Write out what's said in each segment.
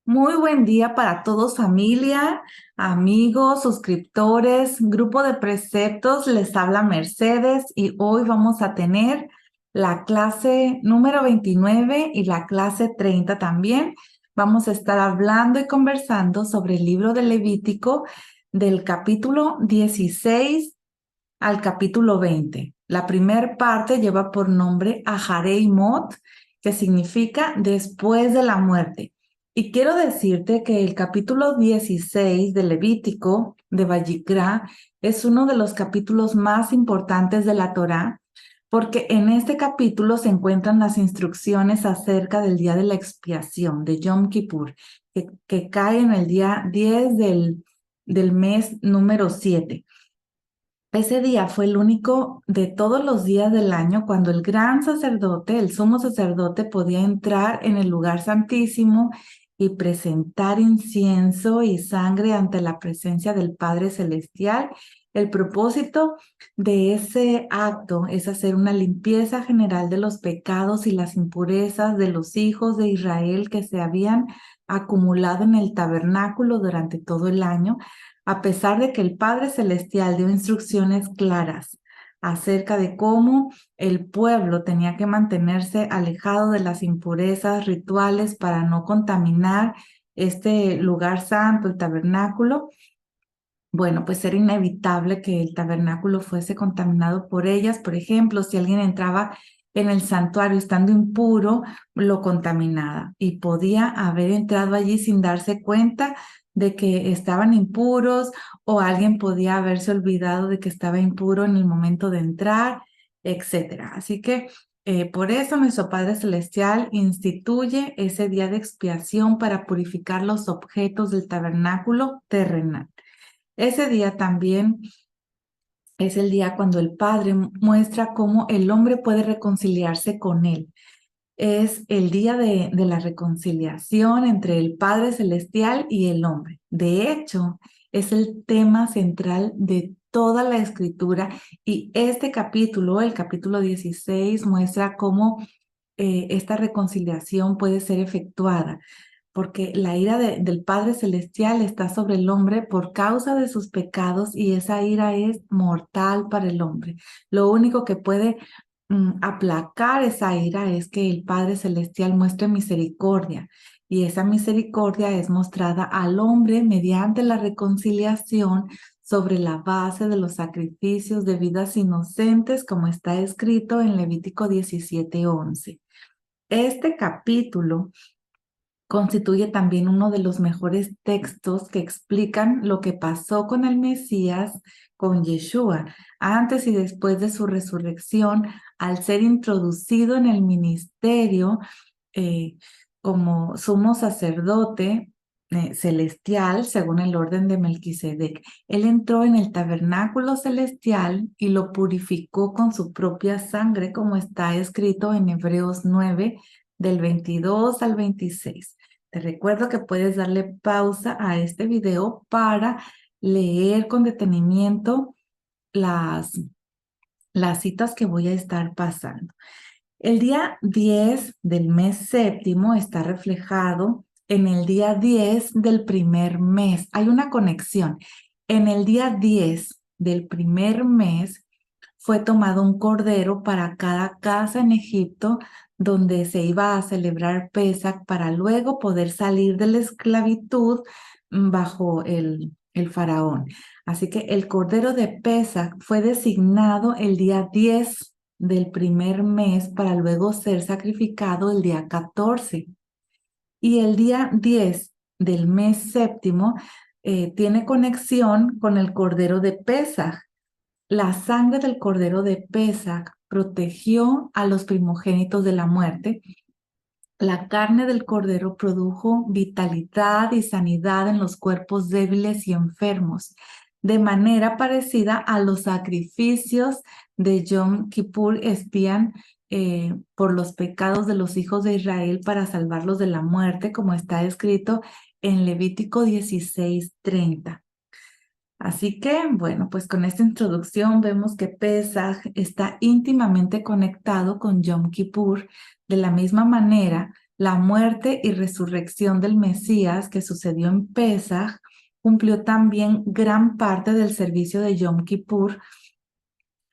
Muy buen día para todos, familia, amigos, suscriptores, grupo de preceptos. Les habla Mercedes y hoy vamos a tener la clase número 29 y la clase 30 también. Vamos a estar hablando y conversando sobre el libro de Levítico del capítulo 16 al capítulo 20. La primera parte lleva por nombre Aharei Mot, que significa después de la muerte. Y quiero decirte que el capítulo 16 de Levítico, de Vayikra, es uno de los capítulos más importantes de la Torá, porque en este capítulo se encuentran las instrucciones acerca del día de la expiación, de Yom Kippur, que cae en el día 10 del mes número 7. Ese día fue el único de todos los días del año cuando el gran sacerdote, el sumo sacerdote, podía entrar en el lugar santísimo y presentar incienso y sangre ante la presencia del Padre Celestial. El propósito de ese acto es hacer una limpieza general de los pecados y las impurezas de los hijos de Israel que se habían acumulado en el tabernáculo durante todo el año, a pesar de que el Padre Celestial dio instrucciones claras acerca de cómo el pueblo tenía que mantenerse alejado de las impurezas rituales para no contaminar este lugar santo, el tabernáculo. Bueno, pues era inevitable que el tabernáculo fuese contaminado por ellas. Por ejemplo, si alguien entraba en el santuario estando impuro, lo contaminaba y podía haber entrado allí sin darse cuenta de que estaban impuros, o alguien podía haberse olvidado de que estaba impuro en el momento de entrar, etcétera. Así que por eso nuestro Padre Celestial instituye ese día de expiación para purificar los objetos del tabernáculo terrenal. Ese día también es el día cuando el Padre muestra cómo el hombre puede reconciliarse con Él. Es el día de la reconciliación entre el Padre Celestial y el hombre. De hecho, es el tema central de toda la Escritura, y este capítulo, el capítulo 16, muestra cómo esta reconciliación puede ser efectuada, porque la ira del Padre Celestial está sobre el hombre por causa de sus pecados, y esa ira es mortal para el hombre. Lo único que puede aplacar esa ira es que el Padre Celestial muestre misericordia, y esa misericordia es mostrada al hombre mediante la reconciliación sobre la base de los sacrificios de vidas inocentes, como está escrito en Levítico 17:11. Este capítulo constituye también uno de los mejores textos que explican lo que pasó con el Mesías, con Yeshua, antes y después de su resurrección, al ser introducido en el ministerio eh, como sumo sacerdote celestial, según el orden de Melquisedec. Él entró en el tabernáculo celestial y lo purificó con su propia sangre, como está escrito en Hebreos 9, del 22 al 26. Te recuerdo que puedes darle pausa a este video para leer con detenimiento las, las citas que voy a estar pasando. El día 10 del mes séptimo está reflejado en el día 10 del primer mes. Hay una conexión. En el día 10 del primer mes fue tomado un cordero para cada casa en Egipto, donde se iba a celebrar Pesach para luego poder salir de la esclavitud bajo el faraón. Así que el cordero de Pesach fue designado el día 10 del primer mes para luego ser sacrificado el día 14. Y el día 10 del mes séptimo tiene conexión con el cordero de Pesach. La sangre del cordero de Pesach protegió a los primogénitos de la muerte. La carne del cordero produjo vitalidad y sanidad en los cuerpos débiles y enfermos, de manera parecida a los sacrificios de Yom Kippur expian por los pecados de los hijos de Israel para salvarlos de la muerte, como está escrito en Levítico 16:30. Así que, bueno, pues con esta introducción vemos que Pesaj está íntimamente conectado con Yom Kippur, de la misma manera La muerte y resurrección del Mesías que sucedió en Pesaj cumplió también gran parte del servicio de Yom Kippur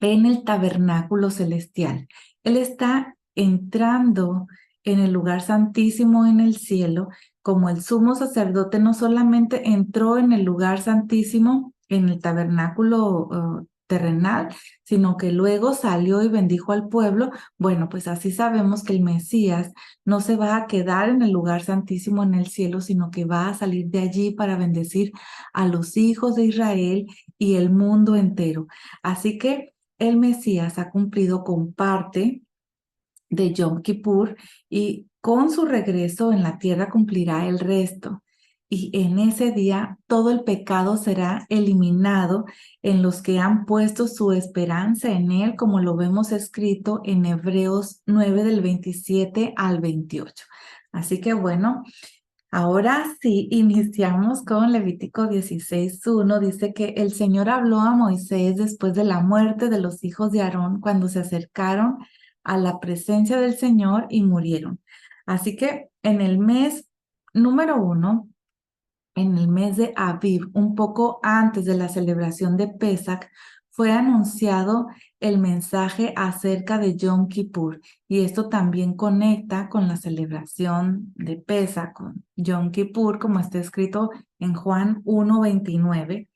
en el tabernáculo celestial. Él está entrando en el lugar santísimo en el cielo, como el sumo sacerdote no solamente entró en el lugar santísimo, en el tabernáculo terrenal, sino que luego salió y bendijo al pueblo. Bueno, pues así sabemos que el Mesías no se va a quedar en el lugar santísimo en el cielo, sino que va a salir de allí para bendecir a los hijos de Israel y el mundo entero. Así que el Mesías ha cumplido con parte de Yom Kippur y con su regreso en la tierra cumplirá el resto. Y en ese día todo el pecado será eliminado en los que han puesto su esperanza en Él, como lo vemos escrito en Hebreos 9 del 27 al 28. Así que bueno, ahora sí, iniciamos con Levítico 16:1. Dice que el Señor habló a Moisés después de la muerte de los hijos de Aarón cuando se acercaron a la presencia del Señor y murieron. Así que en el mes número 1, en el mes de Aviv, un poco antes de la celebración de Pesach, fue anunciado el mensaje acerca de Yom Kippur, y esto también conecta con la celebración de Pesach, con Yom Kippur, como está escrito en Juan 1:29,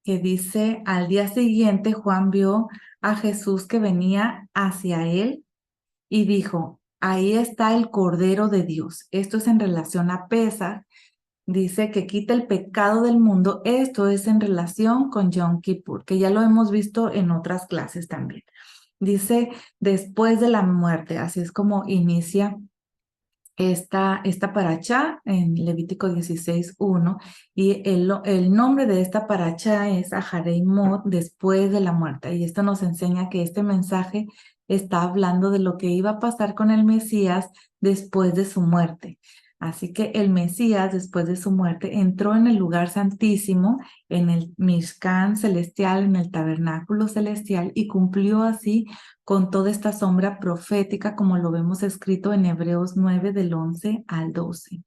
que dice: al día siguiente Juan vio a Jesús que venía hacia él y dijo: ahí está el Cordero de Dios. Esto es en relación a Pesach. Dice que quita el pecado del mundo. Esto es en relación con Yom Kippur, que ya lo hemos visto en otras clases también. Dice después de la muerte, así es como inicia esta paracha en Levítico 16:1, y el nombre de esta paracha es Aharei Mot, después de la muerte. Y esto nos enseña que este mensaje está hablando de lo que iba a pasar con el Mesías después de su muerte. Así que el Mesías, después de su muerte, entró en el lugar santísimo, en el Mishkan celestial, en el tabernáculo celestial, y cumplió así con toda esta sombra profética, como lo vemos escrito en Hebreos 9 del 11 al 12.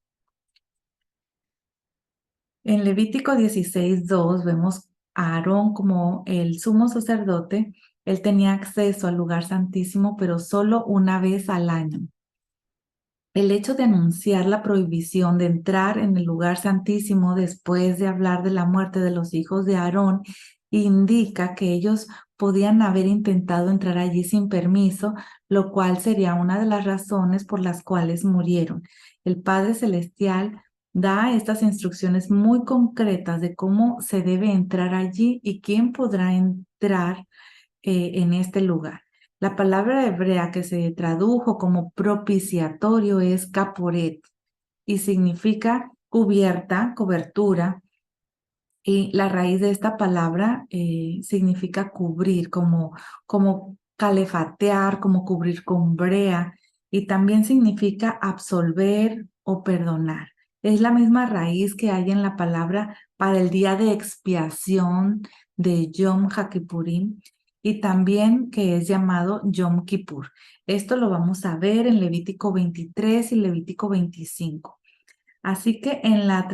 En Levítico 16:2 vemos a Aarón como el sumo sacerdote. Él tenía acceso al lugar santísimo, pero solo una vez al año. El hecho de anunciar la prohibición de entrar en el lugar santísimo después de hablar de la muerte de los hijos de Aarón indica que ellos podían haber intentado entrar allí sin permiso, lo cual sería una de las razones por las cuales murieron. El Padre Celestial da estas instrucciones muy concretas de cómo se debe entrar allí y quién podrá entrar en este lugar. La palabra hebrea que se tradujo como propiciatorio es caporet y significa cubierta, cobertura, y la raíz de esta palabra significa cubrir, como calefatear, como cubrir con brea, y también significa absolver o perdonar. Es la misma raíz que hay en la palabra para el día de expiación de Yom HaKippurim, y también que es llamado Yom Kippur. Esto lo vamos a ver en Levítico 23 y Levítico 25. Así que en la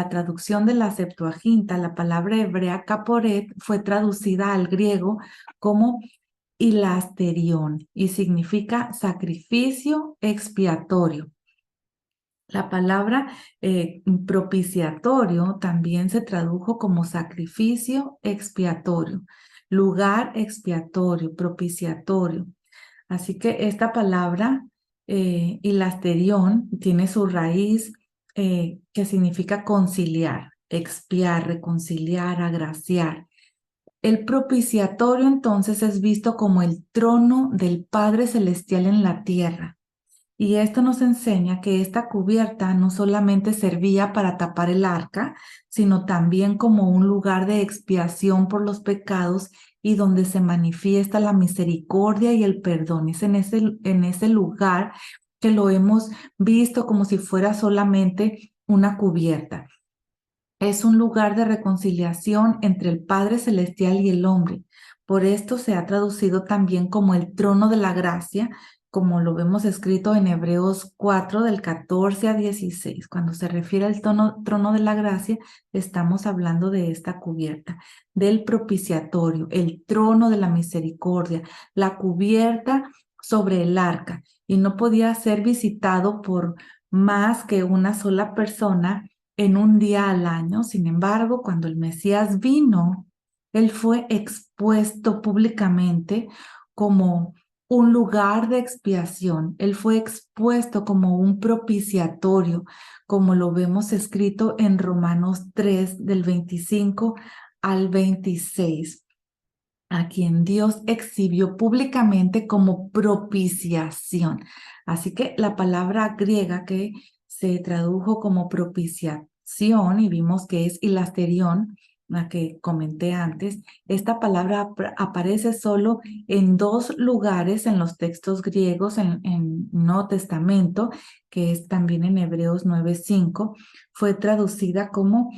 traducción de la Septuaginta, la palabra hebrea caporet fue traducida al griego como hilasterión y significa sacrificio expiatorio. La palabra propiciatorio también se tradujo como sacrificio expiatorio, lugar expiatorio, propiciatorio. Así que esta palabra, hilasterión, tiene su raíz que significa conciliar, expiar, reconciliar, agraciar. El propiciatorio entonces es visto como el trono del Padre Celestial en la tierra. Y esto nos enseña que esta cubierta no solamente servía para tapar el arca, sino también como un lugar de expiación por los pecados y donde se manifiesta la misericordia y el perdón. Es en ese lugar que lo hemos visto como si fuera solamente una cubierta. Es un lugar de reconciliación entre el Padre Celestial y el hombre. Por esto se ha traducido también como el trono de la gracia, como lo vemos escrito en Hebreos 4 del 14 a 16. Cuando se refiere al trono de la gracia, estamos hablando de esta cubierta, del propiciatorio, el trono de la misericordia, la cubierta sobre el arca, y no podía ser visitado por más que una sola persona en un día al año. Sin embargo, cuando el Mesías vino, él fue expuesto públicamente como un lugar de expiación. Él fue expuesto como un propiciatorio, como lo vemos escrito en Romanos 3 del 25 al 26, a quien Dios exhibió públicamente como propiciación. Así que la palabra griega que se tradujo como propiciación, y vimos que es hilasterión, la que comenté antes, esta palabra aparece solo en dos lugares en los textos griegos en Nuevo Testamento, que es también en Hebreos 9:5, fue traducida como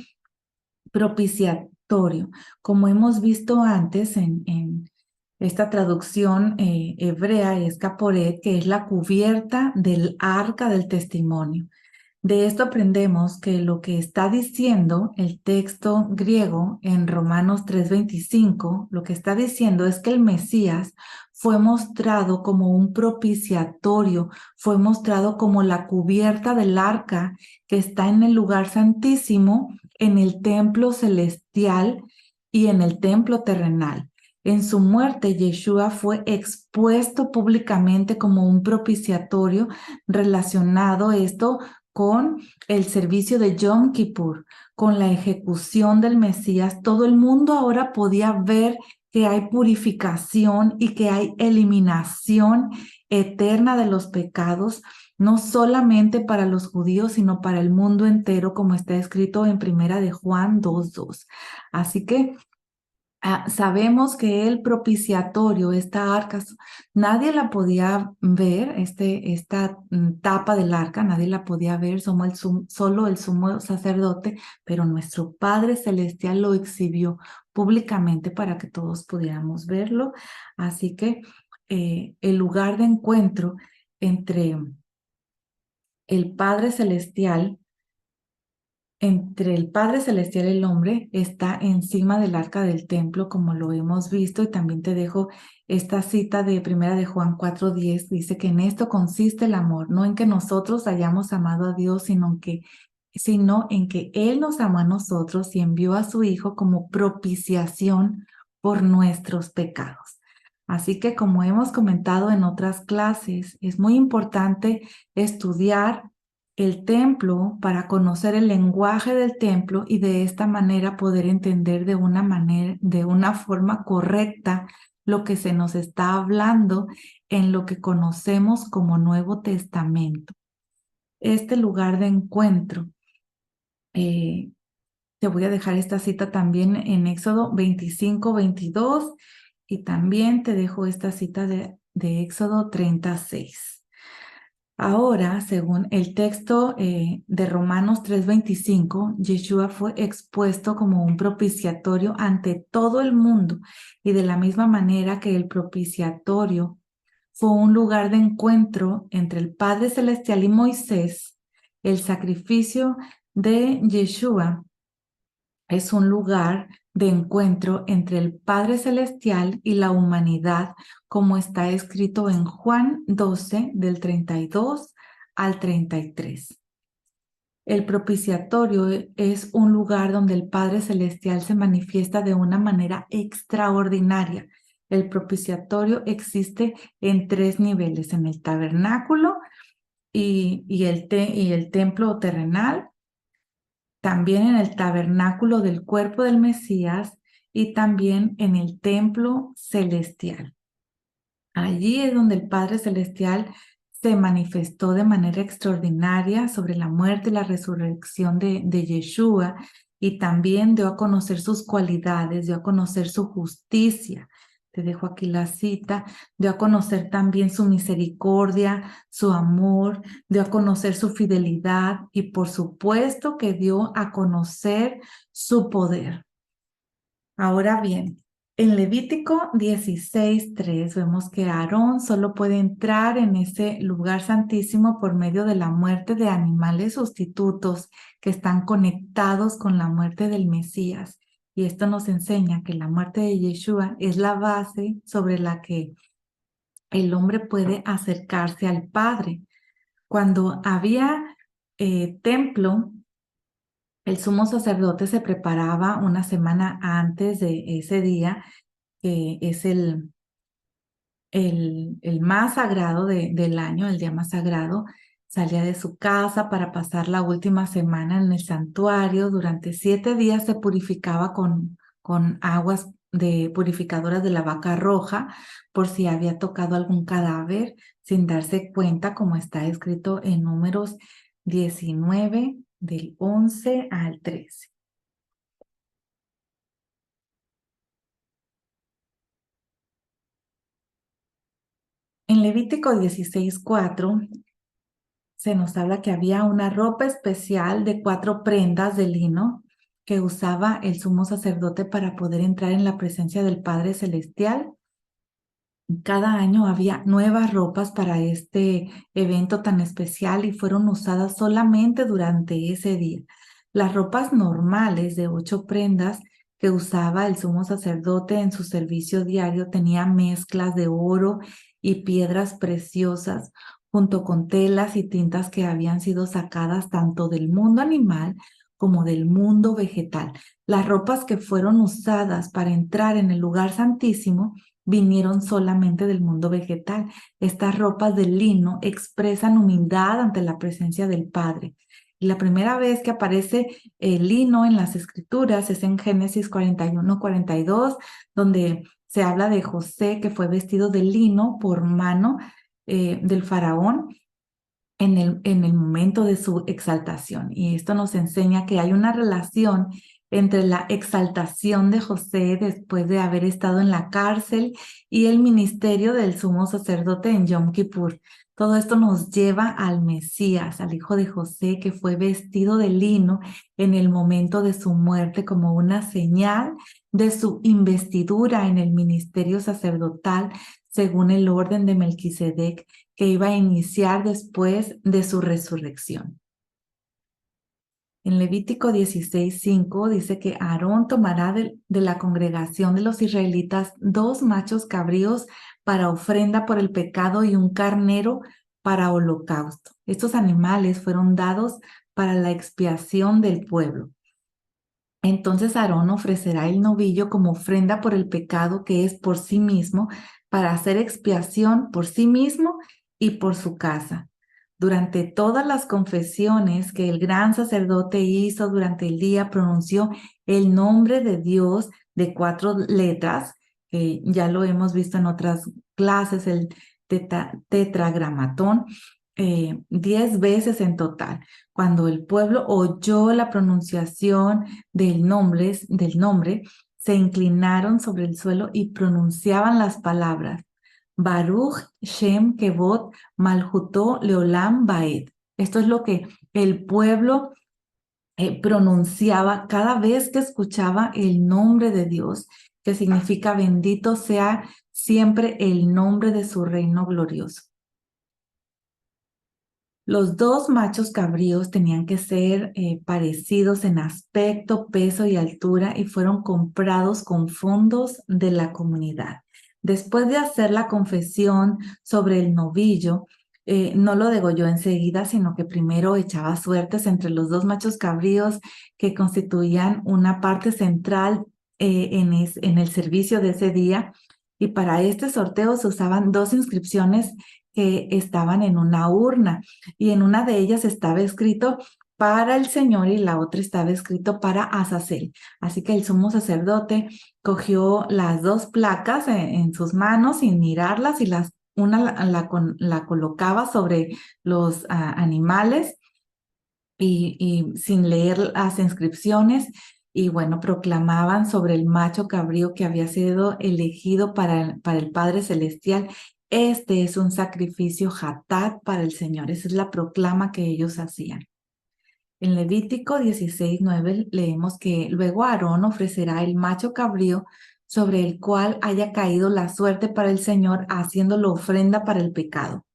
propiciatorio. Como hemos visto antes en esta traducción hebrea, es caporet, que es la cubierta del arca del testimonio. De esto aprendemos que lo que está diciendo el texto griego en Romanos 3:25, lo que está diciendo es que el Mesías fue mostrado como un propiciatorio, fue mostrado como la cubierta del arca que está en el lugar santísimo, en el templo celestial y en el templo terrenal. En su muerte, Yeshua fue expuesto públicamente como un propiciatorio relacionado esto con el servicio de Yom Kippur, con la ejecución del Mesías. Todo el mundo ahora podía ver que hay purificación y que hay eliminación eterna de los pecados, no solamente para los judíos, sino para el mundo entero, como está escrito en Primera de Juan 2:2. Así que sabemos que el propiciatorio, esta arca, nadie la podía ver, esta tapa del arca, nadie la podía ver, solo el sumo sacerdote, pero nuestro Padre Celestial lo exhibió públicamente para que todos pudiéramos verlo. Así que el lugar de encuentro el Padre Celestial entre el Padre Celestial y el hombre está encima del arca del templo, como lo hemos visto, y también te dejo esta cita de Primera de Juan 4:10, dice que en esto consiste el amor, no en que nosotros hayamos amado a Dios, sino en que Él nos amó a nosotros y envió a su Hijo como propiciación por nuestros pecados. Así que, como hemos comentado en otras clases, es muy importante estudiar el templo para conocer el lenguaje del templo y de esta manera poder entender de una forma correcta lo que se nos está hablando en lo que conocemos como Nuevo Testamento. Este lugar de encuentro, te voy a dejar esta cita también en Éxodo 25:22, y también te dejo esta cita de Éxodo 36. Ahora, según el texto de Romanos 3:25, Yeshua fue expuesto como un propiciatorio ante todo el mundo, y de la misma manera que el propiciatorio fue un lugar de encuentro entre el Padre Celestial y Moisés, el sacrificio de Yeshua es un lugar de encuentro entre el Padre Celestial y la humanidad, como está escrito en Juan 12, del 32 al 33. El propiciatorio es un lugar donde el Padre Celestial se manifiesta de una manera extraordinaria. El propiciatorio existe en 3 niveles: en el tabernáculo y el templo terrenal, también en el tabernáculo del cuerpo del Mesías y también en el templo celestial. Allí es donde el Padre Celestial se manifestó de manera extraordinaria sobre la muerte y la resurrección de Yeshua, y también dio a conocer sus cualidades, dio a conocer su justicia. Te dejo aquí la cita. Dio a conocer también su misericordia, su amor, dio a conocer su fidelidad y por supuesto que dio a conocer su poder. Ahora bien, En Levítico 16:3 vemos que Aarón solo puede entrar en ese lugar santísimo por medio de la muerte de animales sustitutos que están conectados con la muerte del Mesías. Y esto nos enseña que la muerte de Yeshua es la base sobre la que el hombre puede acercarse al Padre. Cuando había templo, el sumo sacerdote se preparaba una semana antes de ese día, que es el más sagrado del año, el día más sagrado. Salía de su casa para pasar la última semana en el santuario. Durante 7 días se purificaba con aguas purificadoras de la vaca roja por si había tocado algún cadáver sin darse cuenta, como está escrito en Números 19, del 11 al 13. En Levítico 16:4 se nos habla que había una ropa especial de 4 prendas de lino que usaba el sumo sacerdote para poder entrar en la presencia del Padre Celestial. Cada año había nuevas ropas para este evento tan especial y fueron usadas solamente durante ese día. Las ropas normales de 8 prendas que usaba el sumo sacerdote en su servicio diario tenían mezclas de oro y piedras preciosas, junto con telas y tintas que habían sido sacadas tanto del mundo animal como del mundo vegetal. Las ropas que fueron usadas para entrar en el lugar santísimo vinieron solamente del mundo vegetal. Estas ropas de lino expresan humildad ante la presencia del Padre. Y la primera vez que aparece el lino en las Escrituras es en Génesis 41-42, donde se habla de José que fue vestido de lino por mano del faraón en el momento de su exaltación. Y esto nos enseña que hay una relación entre la exaltación de José después de haber estado en la cárcel y el ministerio del sumo sacerdote en Yom Kippur. Todo esto nos lleva al Mesías, al hijo de José, que fue vestido de lino en el momento de su muerte como una señal de su investidura en el ministerio sacerdotal según el orden de Melquisedec que iba a iniciar después de su resurrección. En Levítico 16:5 dice que Aarón tomará de la congregación de los israelitas 2 machos cabríos para ofrenda por el pecado y un carnero para holocausto. Estos animales fueron dados para la expiación del pueblo. Entonces Aarón ofrecerá el novillo como ofrenda por el pecado que es por sí mismo, para hacer expiación por sí mismo y por su casa. Durante todas las confesiones que el gran sacerdote hizo durante el día, pronunció el nombre de Dios de 4 letras, que ya lo hemos visto en otras clases, el tetragramatón, 10 veces en total. Cuando el pueblo oyó la pronunciación del nombre, se inclinaron sobre el suelo y pronunciaban las palabras Baruch Shem Kevod Malhuto Leolam Baed. Esto es lo que el pueblo pronunciaba cada vez que escuchaba el nombre de Dios, que significa bendito sea siempre el nombre de su reino glorioso. Los 2 machos cabríos tenían que ser parecidos en aspecto, peso y altura y fueron comprados con fondos de la comunidad. Después de hacer la confesión sobre el novillo, no lo degolló enseguida, sino que primero echaba suertes entre los 2 machos cabríos que constituían una parte central en el servicio de ese día. Y para este sorteo se usaban 2 inscripciones que estaban en una urna y en una de ellas estaba escrito para el Señor y la otra estaba escrito para Azazel. Así que el sumo sacerdote cogió las 2 placas en sus manos sin mirarlas y una la colocaba sobre los animales y sin leer las inscripciones. Y bueno, proclamaban sobre el macho cabrío que había sido elegido para el Padre Celestial. Este es un sacrificio hatat para el Señor. Esa es la proclama que ellos hacían. En Levítico 16:9 leemos que luego Aarón ofrecerá el macho cabrío sobre el cual haya caído la suerte para el Señor, haciéndolo ofrenda para el pecado.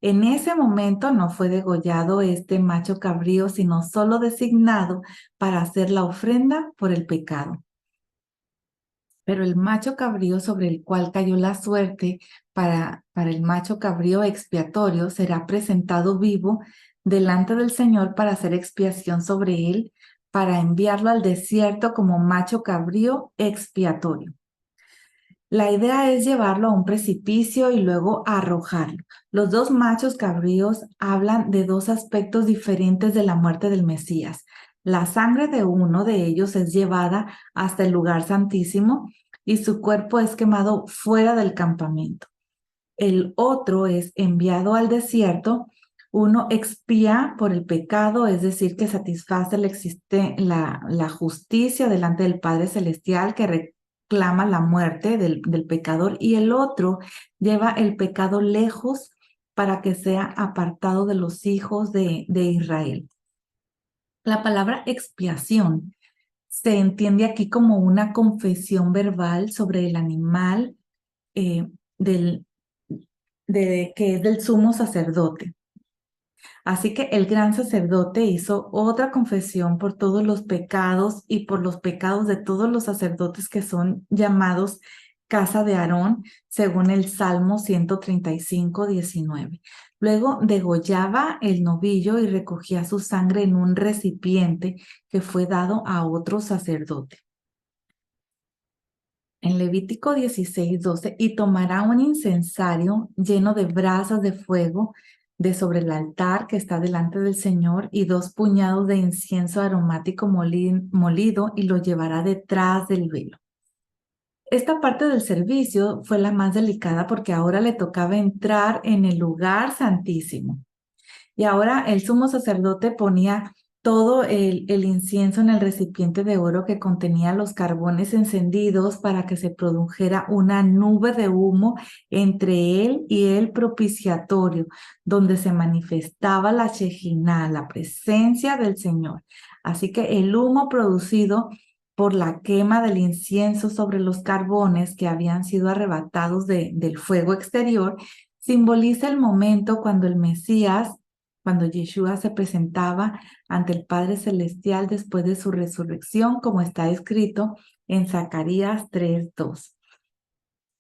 En ese momento no fue degollado este macho cabrío, sino solo designado para hacer la ofrenda por el pecado. Pero el macho cabrío sobre el cual cayó la suerte para el macho cabrío expiatorio será presentado vivo delante del Señor para hacer expiación sobre él, para enviarlo al desierto como macho cabrío expiatorio. La idea es llevarlo a un precipicio y luego arrojarlo. Los dos machos cabríos hablan de dos aspectos diferentes de la muerte del Mesías. La sangre de uno de ellos es llevada hasta el lugar santísimo y su cuerpo es quemado fuera del campamento. El otro es enviado al desierto. Uno expía por el pecado, es decir, que satisface la justicia delante del Padre Celestial, que reclama la muerte del pecador, y el otro lleva el pecado lejos para que sea apartado de los hijos de Israel. La palabra expiación se entiende aquí como una confesión verbal sobre el animal eh, del, que es del sumo sacerdote. Así que el gran sacerdote hizo otra confesión por todos los pecados y por los pecados de todos los sacerdotes que son llamados casa de Aarón, según el Salmo 135, 19. Luego degollaba el novillo y recogía su sangre en un recipiente que fue dado a otro sacerdote. En Levítico 16, 12, y tomará un incensario lleno de brasas de fuego de sobre el altar que está delante del Señor y 2 puñados de incienso aromático molido y lo llevará detrás del velo. Esta parte del servicio fue la más delicada porque ahora le tocaba entrar en el lugar santísimo. Y ahora el sumo sacerdote ponía todo el incienso en el recipiente de oro que contenía los carbones encendidos para que se produjera una nube de humo entre él y el propiciatorio, donde se manifestaba la Shejiná, la presencia del Señor. Así que el humo producido por la quema del incienso sobre los carbones que habían sido arrebatados del fuego exterior, simboliza el momento cuando el Mesías, cuando Yeshua se presentaba ante el Padre Celestial después de su resurrección, como está escrito en Zacarías 3:2.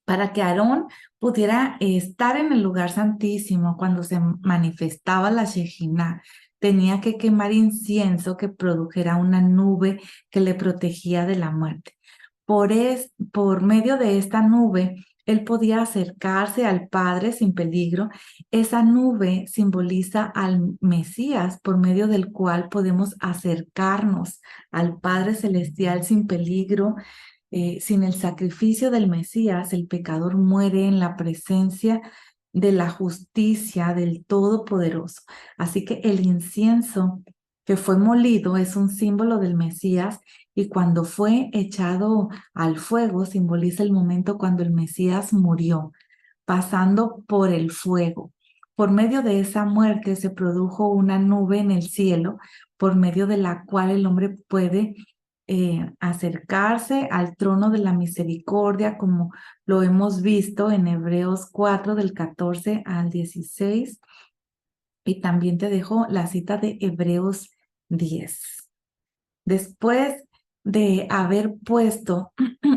Para que Aarón pudiera estar en el lugar santísimo cuando se manifestaba la Shejiná, tenía que quemar incienso que produjera una nube que le protegía de la muerte. Por medio de esta nube, él podía acercarse al Padre sin peligro. Esa nube simboliza al Mesías, por medio del cual podemos acercarnos al Padre Celestial sin peligro. Sin el sacrificio del Mesías, el pecador muere en la presencia de la justicia del Todopoderoso. Así que el incienso que fue molido es un símbolo del Mesías y cuando fue echado al fuego simboliza el momento cuando el Mesías murió, pasando por el fuego. Por medio de esa muerte se produjo una nube en el cielo, por medio de la cual el hombre puede acercarse al trono de la misericordia, como lo hemos visto en Hebreos 4, del 14 al 16. Y también te dejo la cita de Hebreos 10. Después de haber puesto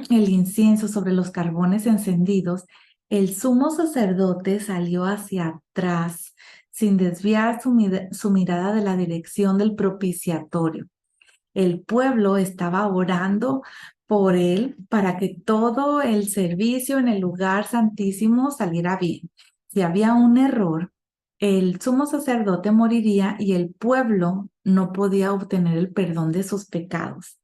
el incienso sobre los carbones encendidos, el sumo sacerdote salió hacia atrás sin desviar su mirada de la dirección del propiciatorio. El pueblo estaba orando por él para que todo el servicio en el lugar santísimo saliera bien. Si había un error, el sumo sacerdote moriría y el pueblo no podía obtener el perdón de sus pecados.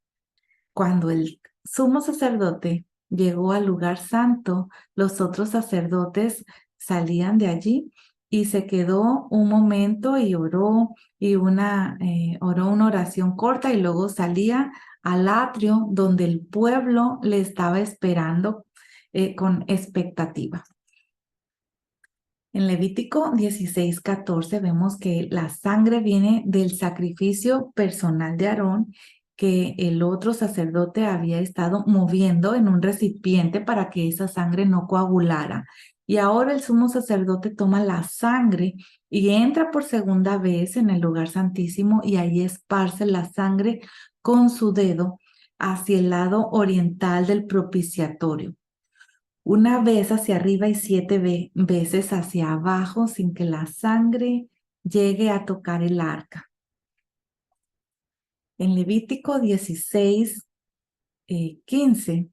Cuando el sumo sacerdote llegó al lugar santo, los otros sacerdotes salían de allí y se quedó un momento y oró oró una oración corta y luego salía al atrio donde el pueblo le estaba esperando con expectativa. En Levítico 16:14 vemos que la sangre viene del sacrificio personal de Aarón, que el otro sacerdote había estado moviendo en un recipiente para que esa sangre no coagulara. Y ahora el sumo sacerdote toma la sangre y entra por segunda vez en el lugar santísimo y ahí esparce la sangre con su dedo hacia el lado oriental del propiciatorio. Una vez hacia arriba y 7 veces hacia abajo sin que la sangre llegue a tocar el arca. En Levítico 16, 15,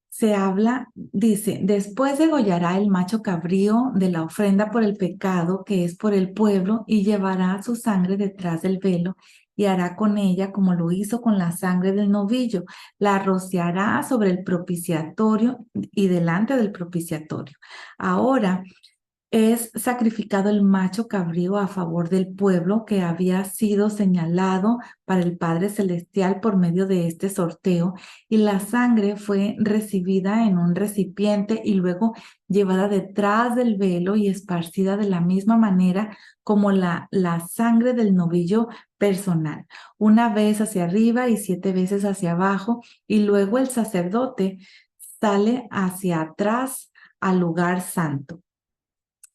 se habla, dice, después degollará el macho cabrío de la ofrenda por el pecado que es por el pueblo y llevará su sangre detrás del velo y hará con ella como lo hizo con la sangre del novillo, la rociará sobre el propiciatorio y delante del propiciatorio. Ahora es sacrificado el macho cabrío a favor del pueblo que había sido señalado para el Padre Celestial por medio de este sorteo, y la sangre fue recibida en un recipiente y luego llevada detrás del velo y esparcida de la misma manera como la sangre del novillo personal, una vez hacia arriba y 7 veces hacia abajo, y luego el sacerdote sale hacia atrás al lugar santo.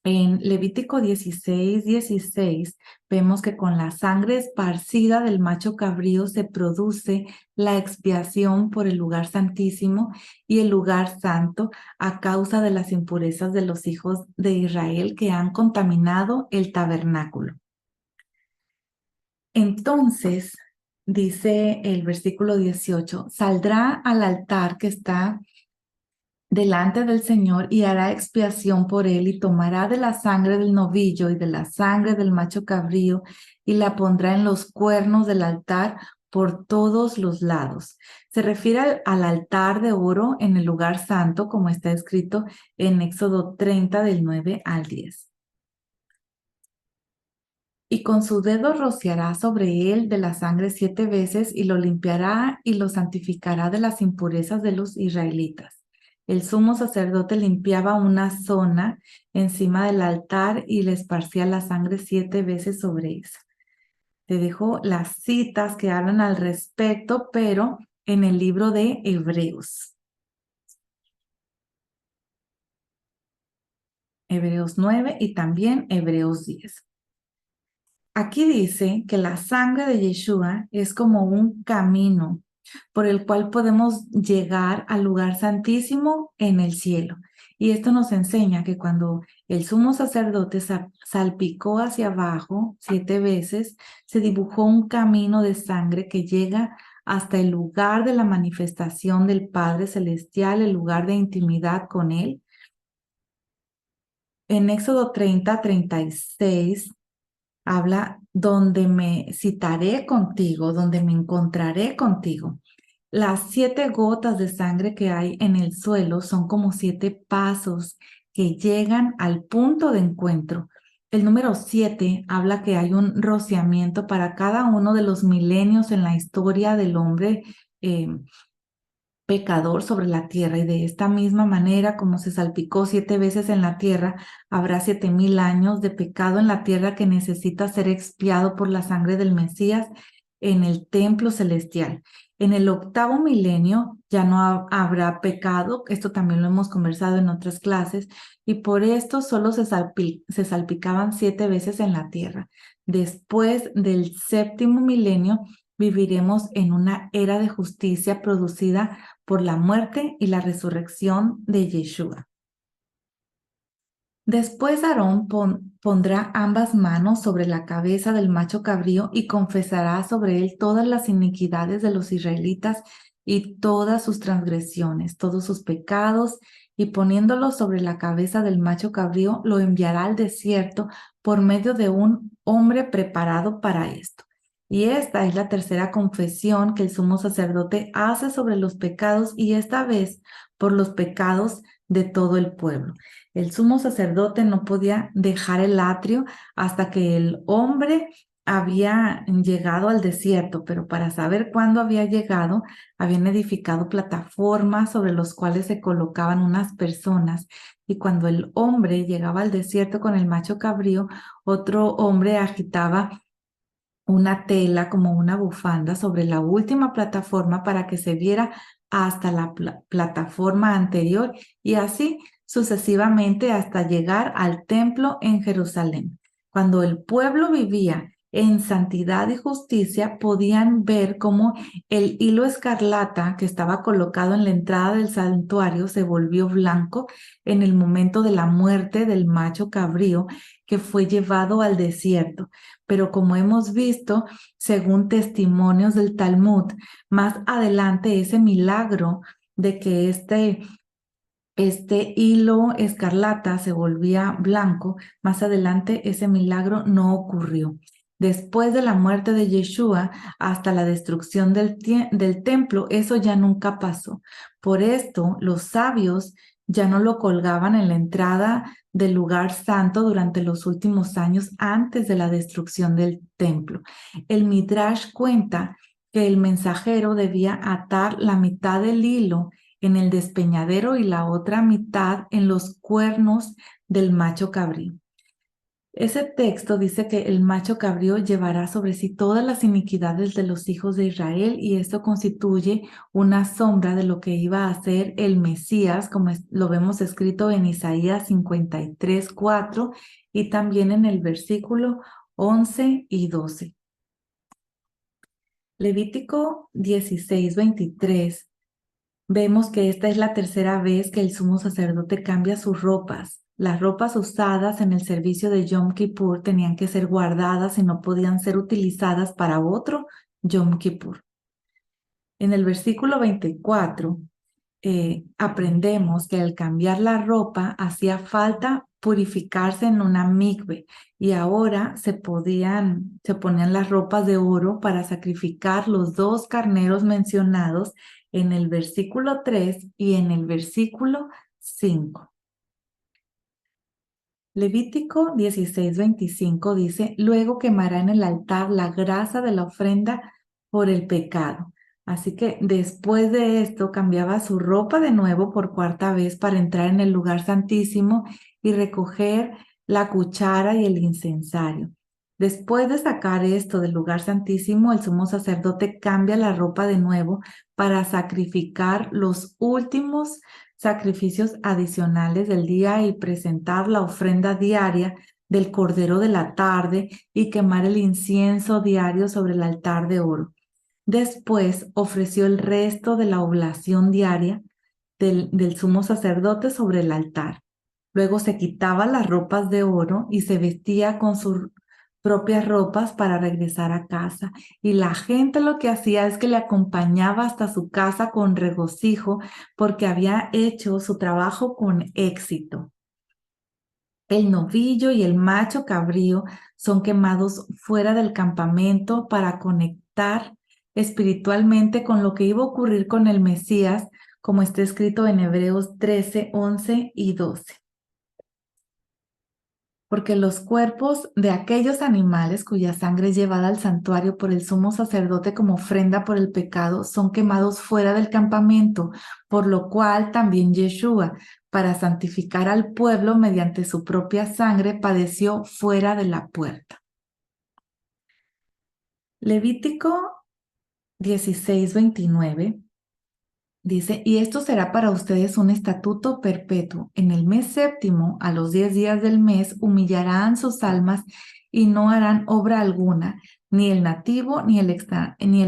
En Levítico 16, 16, vemos que con la sangre esparcida del macho cabrío se produce la expiación por el lugar santísimo y el lugar santo a causa de las impurezas de los hijos de Israel que han contaminado el tabernáculo. Entonces, dice el versículo 18, saldrá al altar que está delante del Señor y hará expiación por él y tomará de la sangre del novillo y de la sangre del macho cabrío y la pondrá en los cuernos del altar por todos los lados. Se refiere al altar de oro en el lugar santo, como está escrito en Éxodo 30 del 9 al 10. Y con su dedo rociará sobre él de la sangre 7 veces y lo limpiará y lo santificará de las impurezas de los israelitas. El sumo sacerdote limpiaba una zona encima del altar y le esparcía la sangre 7 veces sobre esa. Te dejo las citas que hablan al respecto, pero en el libro de Hebreos. Hebreos 9 y también Hebreos 10. Aquí dice que la sangre de Yeshua es como un camino por el cual podemos llegar al lugar santísimo en el cielo. Y esto nos enseña que cuando el sumo sacerdote salpicó hacia abajo 7 veces, se dibujó un camino de sangre que llega hasta el lugar de la manifestación del Padre Celestial, el lugar de intimidad con Él. En Éxodo 30, 36, habla donde me citaré contigo, donde me encontraré contigo. Las 7 gotas de sangre que hay en el suelo son como 7 pasos que llegan al punto de encuentro. El número 7 habla que hay un rociamiento para cada uno de los milenios en la historia del hombre pecador sobre la tierra, y de esta misma manera como se salpicó 7 veces en la tierra, habrá 7000 años de pecado en la tierra que necesita ser expiado por la sangre del Mesías en el templo celestial. En el 8º milenio ya no habrá pecado, esto también lo hemos conversado en otras clases, y por esto solo se salpicaban 7 veces en la tierra. Después del 7º milenio viviremos en una era de justicia producida por la muerte y la resurrección de Yeshua. Después Aarón pondrá ambas manos sobre la cabeza del macho cabrío y confesará sobre él todas las iniquidades de los israelitas y todas sus transgresiones, todos sus pecados, y poniéndolo sobre la cabeza del macho cabrío, lo enviará al desierto por medio de un hombre preparado para esto. Y esta es la tercera confesión que el sumo sacerdote hace sobre los pecados, y esta vez por los pecados de todo el pueblo. El sumo sacerdote no podía dejar el atrio hasta que el hombre había llegado al desierto, pero para saber cuándo había llegado, habían edificado plataformas sobre las cuales se colocaban unas personas, y cuando el hombre llegaba al desierto con el macho cabrío, otro hombre agitaba una tela como una bufanda sobre la última plataforma para que se viera hasta la plataforma anterior y así sucesivamente hasta llegar al templo en Jerusalén. Cuando el pueblo vivía en santidad y justicia, podían ver cómo el hilo escarlata que estaba colocado en la entrada del santuario se volvió blanco en el momento de la muerte del macho cabrío que fue llevado al desierto. Pero como hemos visto, según testimonios del Talmud, más adelante ese milagro de que este hilo escarlata se volvía blanco, más adelante ese milagro no ocurrió. Después de la muerte de Yeshua hasta la destrucción del templo, eso ya nunca pasó. Por esto, los sabios ya no lo colgaban en la entrada del lugar santo durante los últimos años antes de la destrucción del templo. El Midrash cuenta que el mensajero debía atar la mitad del hilo en el despeñadero y la otra mitad en los cuernos del macho cabrío. Ese texto dice que el macho cabrío llevará sobre sí todas las iniquidades de los hijos de Israel y esto constituye una sombra de lo que iba a ser el Mesías, como lo vemos escrito en Isaías 53:4 y también en el versículo 11 y 12. Levítico 16:23. Vemos que esta es la tercera vez que el sumo sacerdote cambia sus ropas. Las ropas usadas en el servicio de Yom Kippur tenían que ser guardadas y no podían ser utilizadas para otro Yom Kippur. En el versículo 24 aprendemos que al cambiar la ropa hacía falta purificarse en una mikve y ahora se ponían las ropas de oro para sacrificar los dos carneros mencionados en el versículo 3 y en el versículo 5. Levítico 16:25 dice, luego quemará en el altar la grasa de la ofrenda por el pecado. Así que después de esto cambiaba su ropa de nuevo por cuarta vez para entrar en el lugar santísimo y recoger la cuchara y el incensario. Después de sacar esto del lugar santísimo, el sumo sacerdote cambia la ropa de nuevo para sacrificar los últimos sacrificios adicionales del día y presentar la ofrenda diaria del cordero de la tarde y quemar el incienso diario sobre el altar de oro. Después ofreció el resto de la oblación diaria del sumo sacerdote sobre el altar. Luego se quitaba las ropas de oro y se vestía con sus propias ropas para regresar a casa. Y la gente lo que hacía es que le acompañaba hasta su casa con regocijo porque había hecho su trabajo con éxito. El novillo y el macho cabrío son quemados fuera del campamento para conectar espiritualmente con lo que iba a ocurrir con el Mesías, como está escrito en Hebreos 13, 11 y 12. Porque los cuerpos de aquellos animales cuya sangre es llevada al santuario por el sumo sacerdote como ofrenda por el pecado son quemados fuera del campamento, por lo cual también Yeshua, para santificar al pueblo mediante su propia sangre, padeció fuera de la puerta. Levítico 16:29 dice, y esto será para ustedes un estatuto perpetuo. En el mes séptimo, a los 10 días del mes, humillarán sus almas y no harán obra alguna, ni el nativo ni el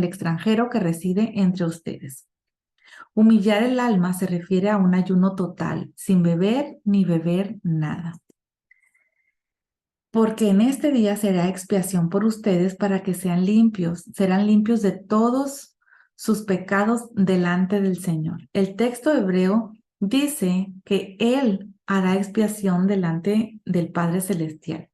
extranjero que reside entre ustedes. Humillar el alma se refiere a un ayuno total, sin beber ni beber nada. Porque en este día será expiación por ustedes para que sean limpios, serán limpios de todos sus pecados delante del Señor. El texto hebreo dice que Él hará expiación delante del Padre Celestial.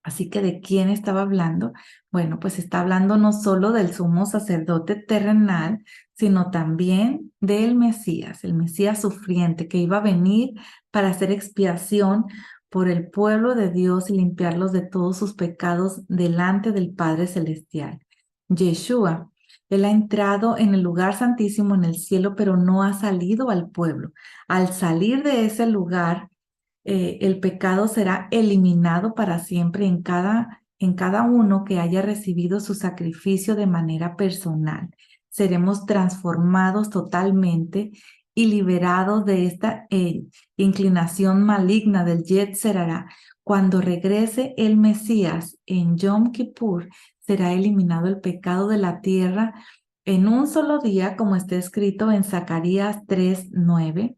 Así que ¿de quién estaba hablando? Bueno, pues está hablando no solo del sumo sacerdote terrenal, sino también del Mesías, el Mesías sufriente que iba a venir para hacer expiación por el pueblo de Dios y limpiarlos de todos sus pecados delante del Padre Celestial. Yeshua, Él ha entrado en el lugar santísimo en el cielo, pero no ha salido al pueblo. Al salir de ese lugar, el pecado será eliminado para siempre en cada en cada uno que haya recibido su sacrificio de manera personal. Seremos transformados totalmente y liberados de esta inclinación maligna del Yetzer Hará. Cuando regrese el Mesías en Yom Kippur, será eliminado el pecado de la tierra en un solo día, como está escrito en Zacarías 3:9.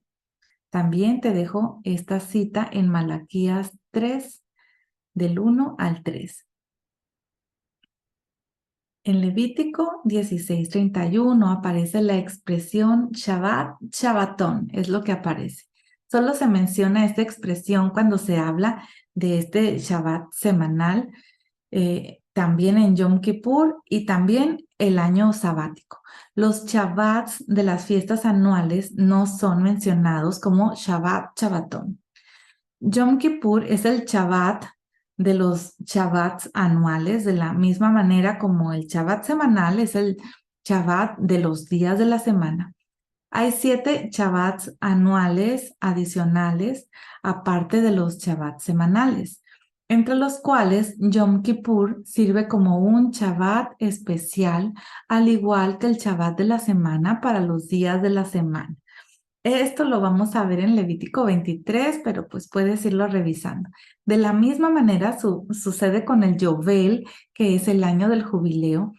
También te dejo esta cita en Malaquías 3, del 1 al 3. En Levítico 16:31 aparece la expresión Shabbat, Shabbatón, es lo que aparece. Solo se menciona esta expresión cuando se habla de este Shabbat semanal, también en Yom Kippur y también el año sabático. Los Shabbats de las fiestas anuales no son mencionados como Shabbat, Shabbatón. Yom Kippur es el Shabbat de los Shabbats anuales, de la misma manera como el Shabbat semanal es el Shabbat de los días de la semana. Hay 7 Shabbats anuales adicionales, aparte de los Shabbats semanales, entre los cuales Yom Kippur sirve como un Shabbat especial, al igual que el Shabbat de la semana para los días de la semana. Esto lo vamos a ver en Levítico 23, pero pues puedes irlo revisando. De la misma manera sucede con el Yovel, que es el año del jubileo,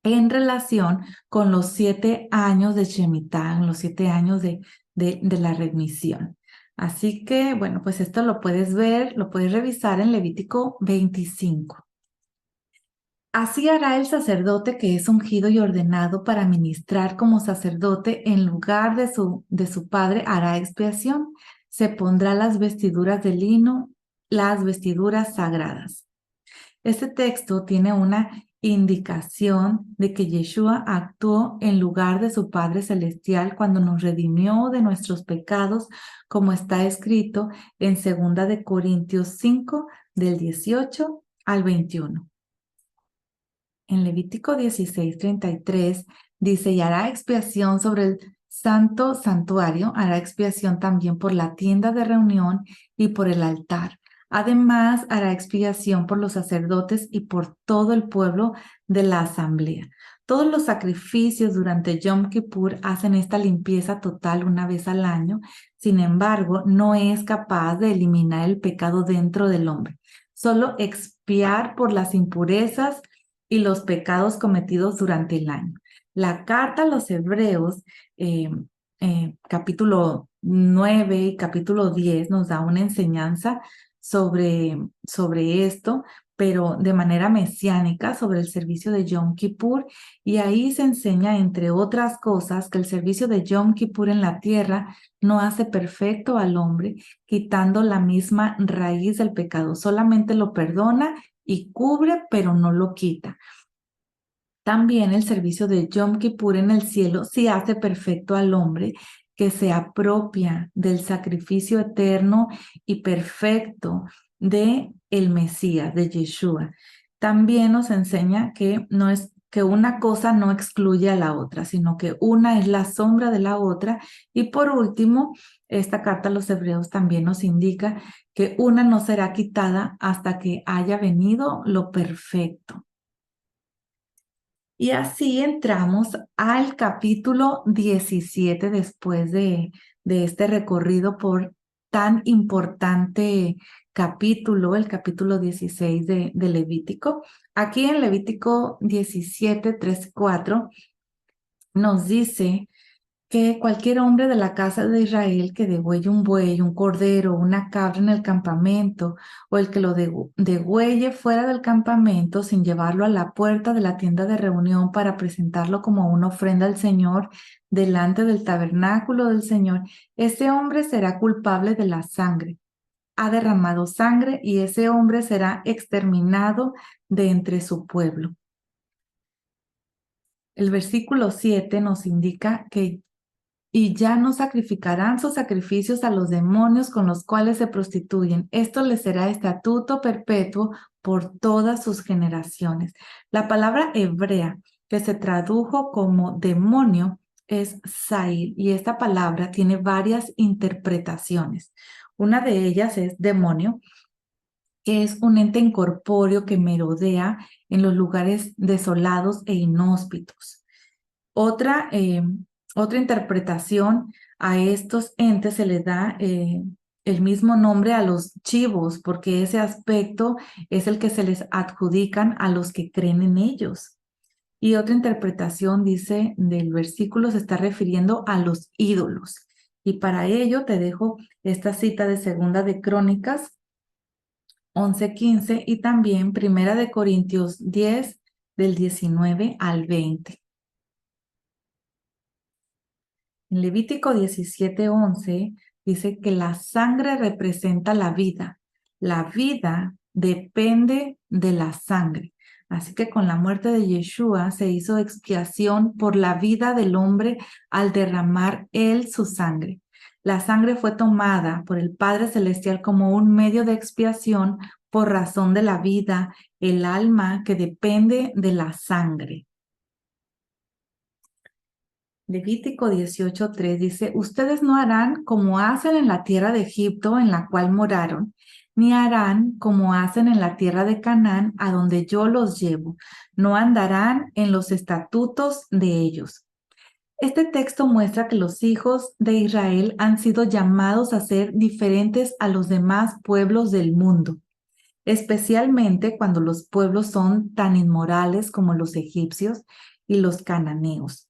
en relación con los 7 años de Shemitah, los 7 años de la remisión. Así que, bueno, pues esto lo puedes ver, lo puedes revisar en Levítico 25. Así hará el sacerdote que es ungido y ordenado para ministrar como sacerdote en lugar de su padre, hará expiación. Se pondrá las vestiduras de lino, las vestiduras sagradas. Este texto tiene una indicación de que Yeshua actuó en lugar de su Padre Celestial cuando nos redimió de nuestros pecados, como está escrito en 2 de Corintios 5, del 18 al 21. En Levítico 16:33 dice, y hará expiación sobre el santo santuario, hará expiación también por la tienda de reunión y por el altar. Además, hará expiación por los sacerdotes y por todo el pueblo de la asamblea. Todos los sacrificios durante Yom Kippur hacen esta limpieza total una vez al año. Sin embargo, no es capaz de eliminar el pecado dentro del hombre. Solo expiar por las impurezas y los pecados cometidos durante el año. La carta a los Hebreos, capítulo 9 y capítulo 10, nos da una enseñanza sobre esto, pero de manera mesiánica, sobre el servicio de Yom Kippur, y ahí se enseña, entre otras cosas, que el servicio de Yom Kippur en la tierra no hace perfecto al hombre, quitando la misma raíz del pecado, solamente lo perdona y cubre, pero no lo quita. También el servicio de Yom Kippur en el cielo sí hace perfecto al hombre que se apropia del sacrificio eterno y perfecto de el Mesías, de Yeshua. También nos enseña que no es que una cosa no excluye a la otra, sino que una es la sombra de la otra. Y por último, esta carta a los Hebreos también nos indica que una no será quitada hasta que haya venido lo perfecto. Y así entramos al capítulo 17 después de este recorrido por tan importante capítulo, el capítulo 16 de Levítico. Aquí en Levítico 17, 3, 4 nos dice que cualquier hombre de la casa de Israel que degüelle un buey, un cordero, una cabra en el campamento, o el que lo degüelle fuera del campamento sin llevarlo a la puerta de la tienda de reunión para presentarlo como una ofrenda al Señor delante del tabernáculo del Señor, ese hombre será culpable de la sangre. Ha derramado sangre y ese hombre será exterminado de entre su pueblo. El versículo 7 nos indica que y ya no sacrificarán sus sacrificios a los demonios con los cuales se prostituyen. Esto les será estatuto perpetuo por todas sus generaciones. La palabra hebrea que se tradujo como demonio es Sail, y esta palabra tiene varias interpretaciones. Una de ellas es demonio, que es un ente incorpóreo que merodea en los lugares desolados e inhóspitos. Otra, otra interpretación a estos entes se le da el mismo nombre a los chivos, porque ese aspecto es el que se les adjudican a los que creen en ellos. Y otra interpretación dice del versículo se está refiriendo a los ídolos. Y para ello te dejo esta cita de Segunda de Crónicas 11:15 y también Primera de Corintios 10 del 19 al 20. En Levítico 17:11 dice que la sangre representa la vida. La vida depende de la sangre. Así que con la muerte de Yeshua se hizo expiación por la vida del hombre al derramar él su sangre. La sangre fue tomada por el Padre Celestial como un medio de expiación por razón de la vida, el alma que depende de la sangre. Levítico 18:3 dice, ustedes no harán como hacen en la tierra de Egipto en la cual moraron, ni harán como hacen en la tierra de Canaán a donde yo los llevo. No andarán en los estatutos de ellos. Este texto muestra que los hijos de Israel han sido llamados a ser diferentes a los demás pueblos del mundo, especialmente cuando los pueblos son tan inmorales como los egipcios y los cananeos.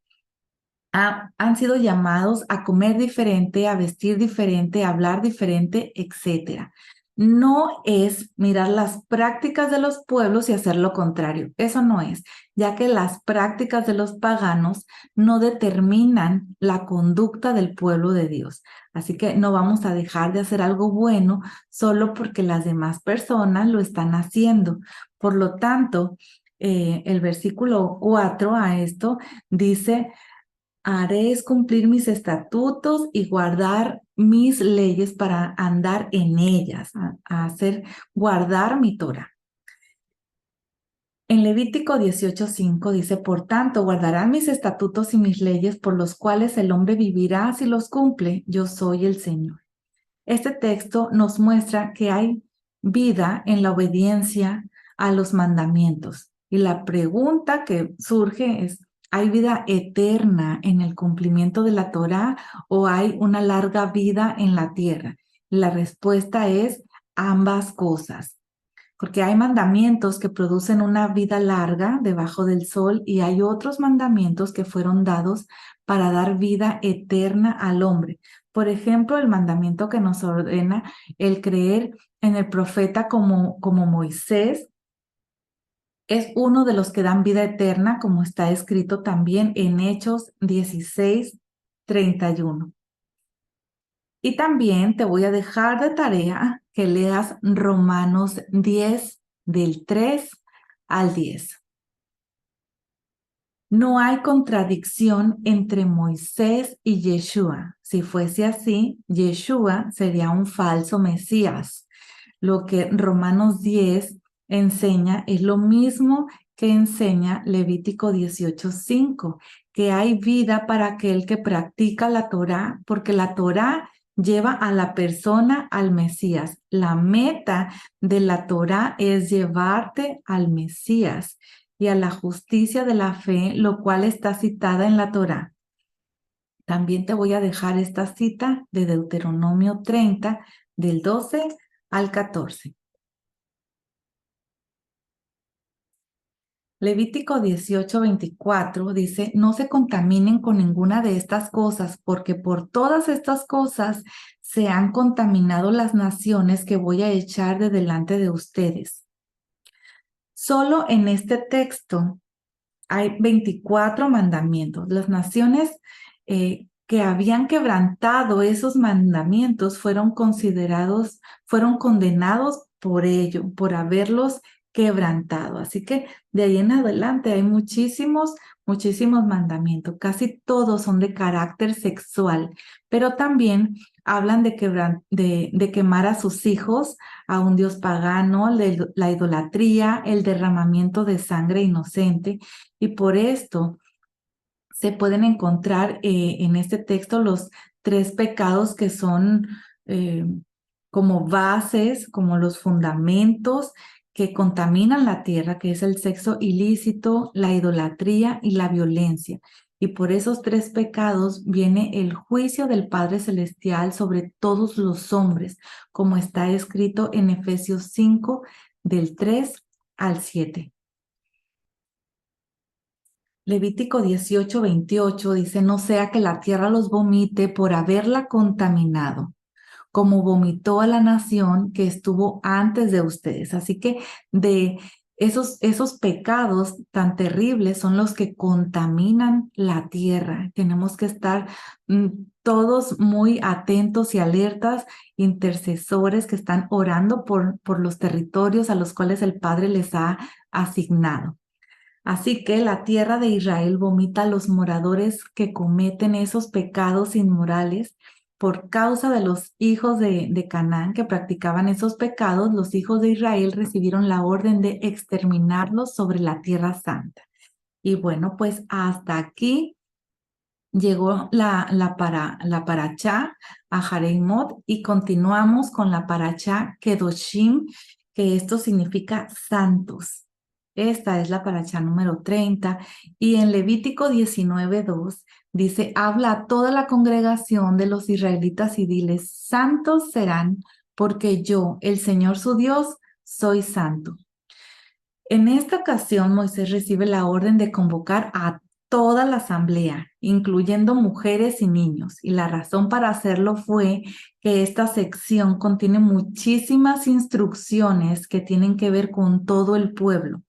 Han sido llamados a comer diferente, a vestir diferente, a hablar diferente, etc. No es mirar las prácticas de los pueblos y hacer lo contrario. Eso no es, ya que las prácticas de los paganos no determinan la conducta del pueblo de Dios. Así que no vamos a dejar de hacer algo bueno solo porque las demás personas lo están haciendo. Por lo tanto, el versículo 4 a esto dice, haréis cumplir mis estatutos y guardar mis leyes para andar en ellas, a hacer guardar mi Torah. En Levítico 18:5 dice, por tanto, guardarán mis estatutos y mis leyes por los cuales el hombre vivirá si los cumple. Yo soy el Señor. Este texto nos muestra que hay vida en la obediencia a los mandamientos. Y la pregunta que surge es, ¿hay vida eterna en el cumplimiento de la Torá o hay una larga vida en la tierra? La respuesta es ambas cosas, porque hay mandamientos que producen una vida larga debajo del sol y hay otros mandamientos que fueron dados para dar vida eterna al hombre. Por ejemplo, el mandamiento que nos ordena el creer en el profeta como Moisés es uno de los que dan vida eterna, como está escrito también en Hechos 16:31. Y también te voy a dejar de tarea que leas Romanos 10 del 3 al 10. No hay contradicción entre Moisés y Yeshua. Si fuese así, Yeshua sería un falso Mesías. Lo que Romanos 10 enseña es lo mismo que enseña Levítico 18:5, que hay vida para aquel que practica la Torá, porque la Torá lleva a la persona al Mesías. La meta de la Torá es llevarte al Mesías y a la justicia de la fe, lo cual está citada en la Torá. También te voy a dejar esta cita de Deuteronomio 30, del 12 al 14. Levítico 18:24 dice, no se contaminen con ninguna de estas cosas, porque por todas estas cosas se han contaminado las naciones que voy a echar de delante de ustedes. Solo en este texto hay 24 mandamientos. Las naciones que habían quebrantado esos mandamientos fueron condenados por ello, por haberlos quebrantado. Así que de ahí en adelante hay muchísimos mandamientos. Casi todos son de carácter sexual, pero también hablan de quemar a sus hijos a un dios pagano, la idolatría, el derramamiento de sangre inocente. Y por esto se pueden encontrar en este texto los 3 pecados que son como bases, como los fundamentos que contaminan la tierra, que es el sexo ilícito, la idolatría y la violencia. Y por esos tres pecados viene el juicio del Padre Celestial sobre todos los hombres, como está escrito en Efesios 5, del 3 al 7. Levítico 18:28 dice, no sea que la tierra los vomite por haberla contaminado, como vomitó a la nación que estuvo antes de ustedes. Así que de esos pecados tan terribles son los que contaminan la tierra. Tenemos que estar todos muy atentos y alertas, intercesores que están orando por los territorios a los cuales el Padre les ha asignado. Así que la tierra de Israel vomita a los moradores que cometen esos pecados inmorales. Por causa de los hijos de Canaán que practicaban esos pecados, los hijos de Israel recibieron la orden de exterminarlos sobre la tierra santa. Y bueno, pues hasta aquí llegó la parachá a Jareimot y continuamos con la parachá Kedoshim, que esto significa santos. Esta es la parachá número 30 y en Levítico 19:2 dice, habla a toda la congregación de los israelitas y diles, santos serán porque yo, el Señor su Dios, soy santo. En esta ocasión, Moisés recibe la orden de convocar a toda la asamblea, incluyendo mujeres y niños, y la razón para hacerlo fue que esta sección contiene muchísimas instrucciones que tienen que ver con todo el pueblo.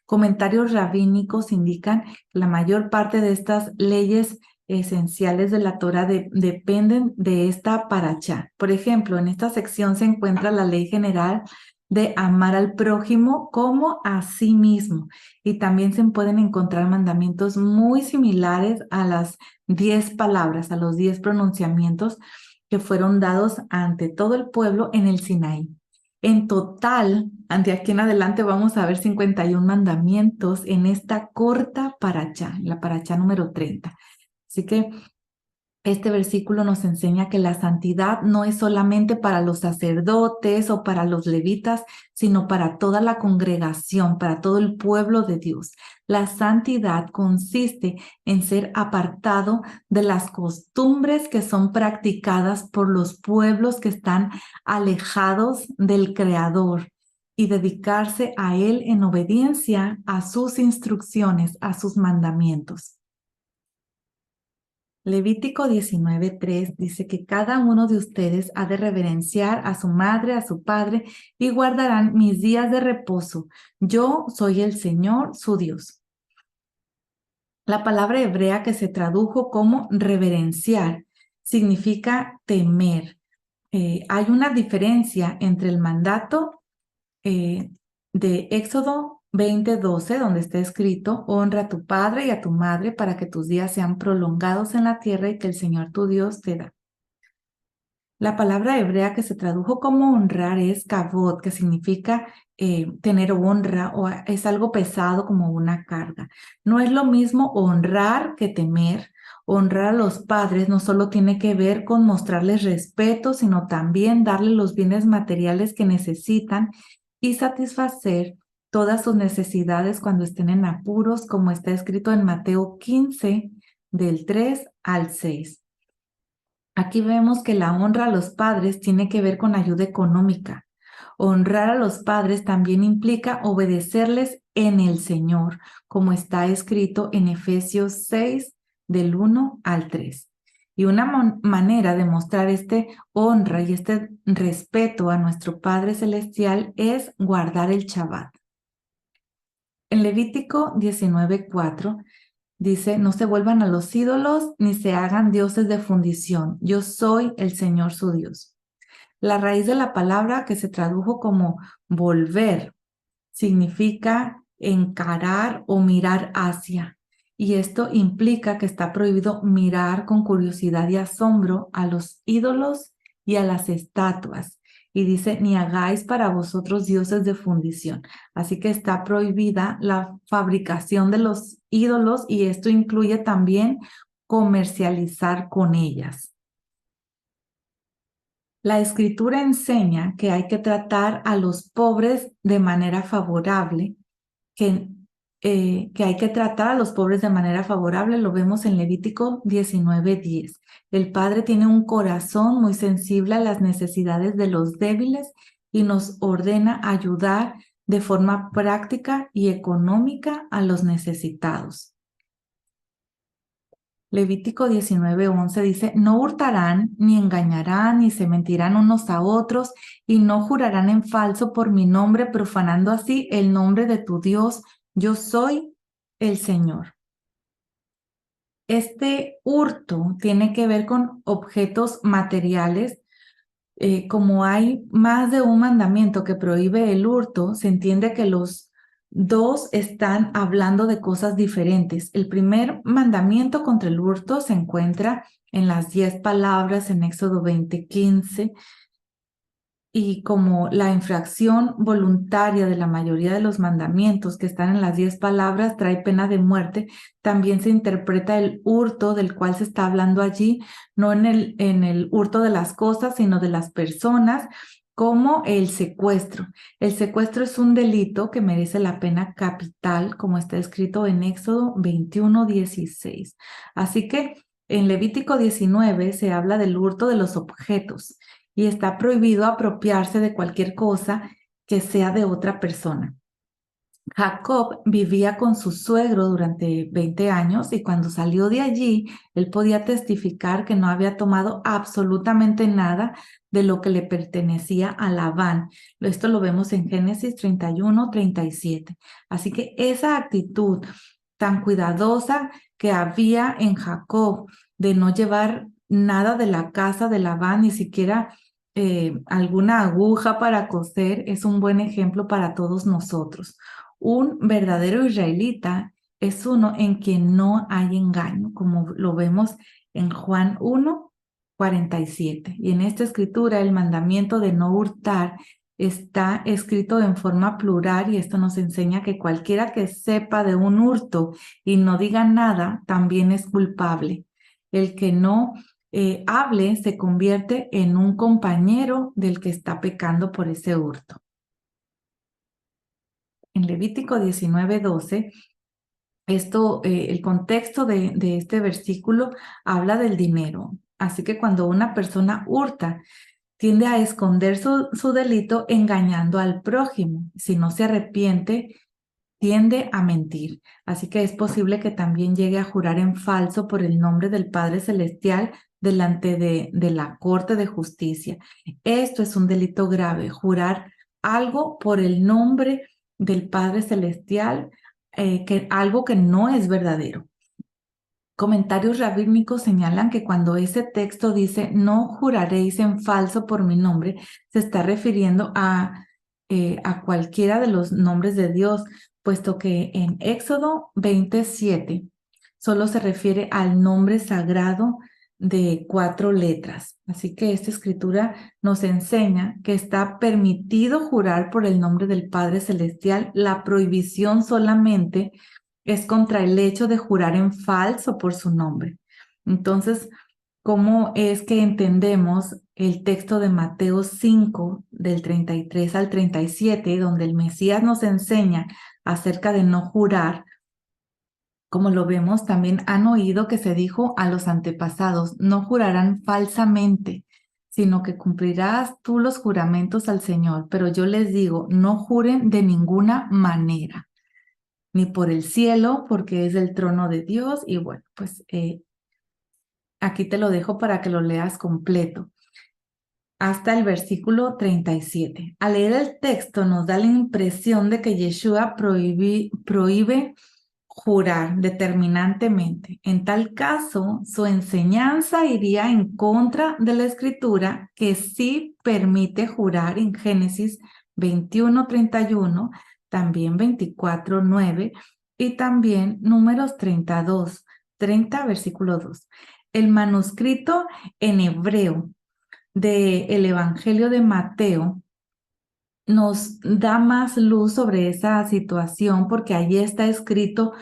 Comentarios rabínicos indican que la mayor parte de estas leyes esenciales de la Torá dependen de esta parachá. Por ejemplo, en esta sección se encuentra la ley general de amar al prójimo como a sí mismo. Y también se pueden encontrar mandamientos muy similares a las 10 palabras, a los 10 pronunciamientos que fueron dados ante todo el pueblo en el Sinaí. En total, de aquí en adelante vamos a ver 51 mandamientos en esta corta parachá, la parachá número 30. Así que este versículo nos enseña que la santidad no es solamente para los sacerdotes o para los levitas, sino para toda la congregación, para todo el pueblo de Dios. La santidad consiste en ser apartado de las costumbres que son practicadas por los pueblos que están alejados del Creador y dedicarse a Él en obediencia a sus instrucciones, a sus mandamientos. Levítico 19:3 dice que cada uno de ustedes ha de reverenciar a su madre, a su padre, y guardarán mis días de reposo. Yo soy el Señor, su Dios. La palabra hebrea que se tradujo como reverenciar significa temer. Hay una diferencia entre el mandato de Éxodo 20:12, donde está escrito, honra a tu padre y a tu madre para que tus días sean prolongados en la tierra y que el Señor tu Dios te da. La palabra hebrea que se tradujo como honrar es kavod, que significa tener honra o es algo pesado como una carga. No es lo mismo honrar que temer. Honrar a los padres no solo tiene que ver con mostrarles respeto, sino también darles los bienes materiales que necesitan y satisfacer todas sus necesidades cuando estén en apuros, como está escrito en Mateo 15, del 3 al 6. Aquí vemos que la honra a los padres tiene que ver con ayuda económica. Honrar a los padres también implica obedecerles en el Señor, como está escrito en Efesios 6, del 1 al 3. Y una manera de mostrar este honra y este respeto a nuestro Padre Celestial es guardar el Shabbat. En Levítico 19:4 dice, no se vuelvan a los ídolos ni se hagan dioses de fundición. Yo soy el Señor su Dios. La raíz de la palabra que se tradujo como volver significa encarar o mirar hacia. Y esto implica que está prohibido mirar con curiosidad y asombro a los ídolos y a las estatuas. Y dice, ni hagáis para vosotros dioses de fundición. Así que está prohibida la fabricación de los ídolos y esto incluye también comercializar con ellas. La Escritura enseña que hay que tratar a los pobres de manera favorable, que, que hay que tratar a los pobres de manera favorable, lo vemos en Levítico 19:10. El Padre tiene un corazón muy sensible a las necesidades de los débiles y nos ordena ayudar de forma práctica y económica a los necesitados. Levítico 19:11 dice, no hurtarán, ni engañarán, ni se mentirán unos a otros, y no jurarán en falso por mi nombre, profanando así el nombre de tu Dios. Yo soy el Señor. Este hurto tiene que ver con objetos materiales. Como hay más de un mandamiento que prohíbe el hurto, se entiende que los dos están hablando de cosas diferentes. El primer mandamiento contra el hurto se encuentra en las 10 palabras en Éxodo 20:15. Y como la infracción voluntaria de la mayoría de los mandamientos que están en las 10 palabras trae pena de muerte, también se interpreta el hurto del cual se está hablando allí, no en el hurto de las cosas, sino de las personas, como el secuestro. El secuestro es un delito que merece la pena capital, como está escrito en Éxodo 21:16. Así que en Levítico 19 se habla del hurto de los objetos y está prohibido apropiarse de cualquier cosa que sea de otra persona. Jacob vivía con su suegro durante 20 años y cuando salió de allí, él podía testificar que no había tomado absolutamente nada de lo que le pertenecía a Labán. Esto lo vemos en Génesis 31:37. Así que esa actitud tan cuidadosa que había en Jacob de no llevar nada de la casa de Labán, ni siquiera alguna aguja para coser, es un buen ejemplo para todos nosotros. Un verdadero israelita es uno en quien no hay engaño, como lo vemos en Juan 1:47. Y en esta escritura el mandamiento de no hurtar está escrito en forma plural y esto nos enseña que cualquiera que sepa de un hurto y no diga nada también es culpable. El que no hable se convierte en un compañero del que está pecando por ese hurto. En Levítico 19:12, el contexto de este versículo habla del dinero. Así que cuando una persona hurta, tiende a esconder su delito engañando al prójimo. Si no se arrepiente, tiende a mentir. Así que es posible que también llegue a jurar en falso por el nombre del Padre Celestial delante de la Corte de Justicia. Esto es un delito grave, jurar algo por el nombre del Padre Celestial, algo que no es verdadero. Comentarios rabínicos señalan que cuando ese texto dice no juraréis en falso por mi nombre, se está refiriendo a cualquiera de los nombres de Dios, puesto que en Éxodo 27 solo se refiere al nombre sagrado de 4 letras. Así que esta escritura nos enseña que está permitido jurar por el nombre del Padre Celestial. La prohibición solamente es contra el hecho de jurar en falso por su nombre. Entonces, ¿cómo es que entendemos el texto de Mateo 5, del 33 al 37, donde el Mesías nos enseña acerca de no jurar? Como lo vemos, también han oído que se dijo a los antepasados, no jurarán falsamente, sino que cumplirás tú los juramentos al Señor. Pero yo les digo, no juren de ninguna manera, ni por el cielo, porque es el trono de Dios. Y bueno, pues aquí te lo dejo para que lo leas completo hasta el versículo 37. Al leer el texto nos da la impresión de que Yeshua prohíbe jurar determinantemente. En tal caso, su enseñanza iría en contra de la escritura que sí permite jurar en Génesis 21:31, también 24:9 y también Números 30, versículo 2. El manuscrito en hebreo del Evangelio de Mateo nos da más luz sobre esa situación porque allí está escrito,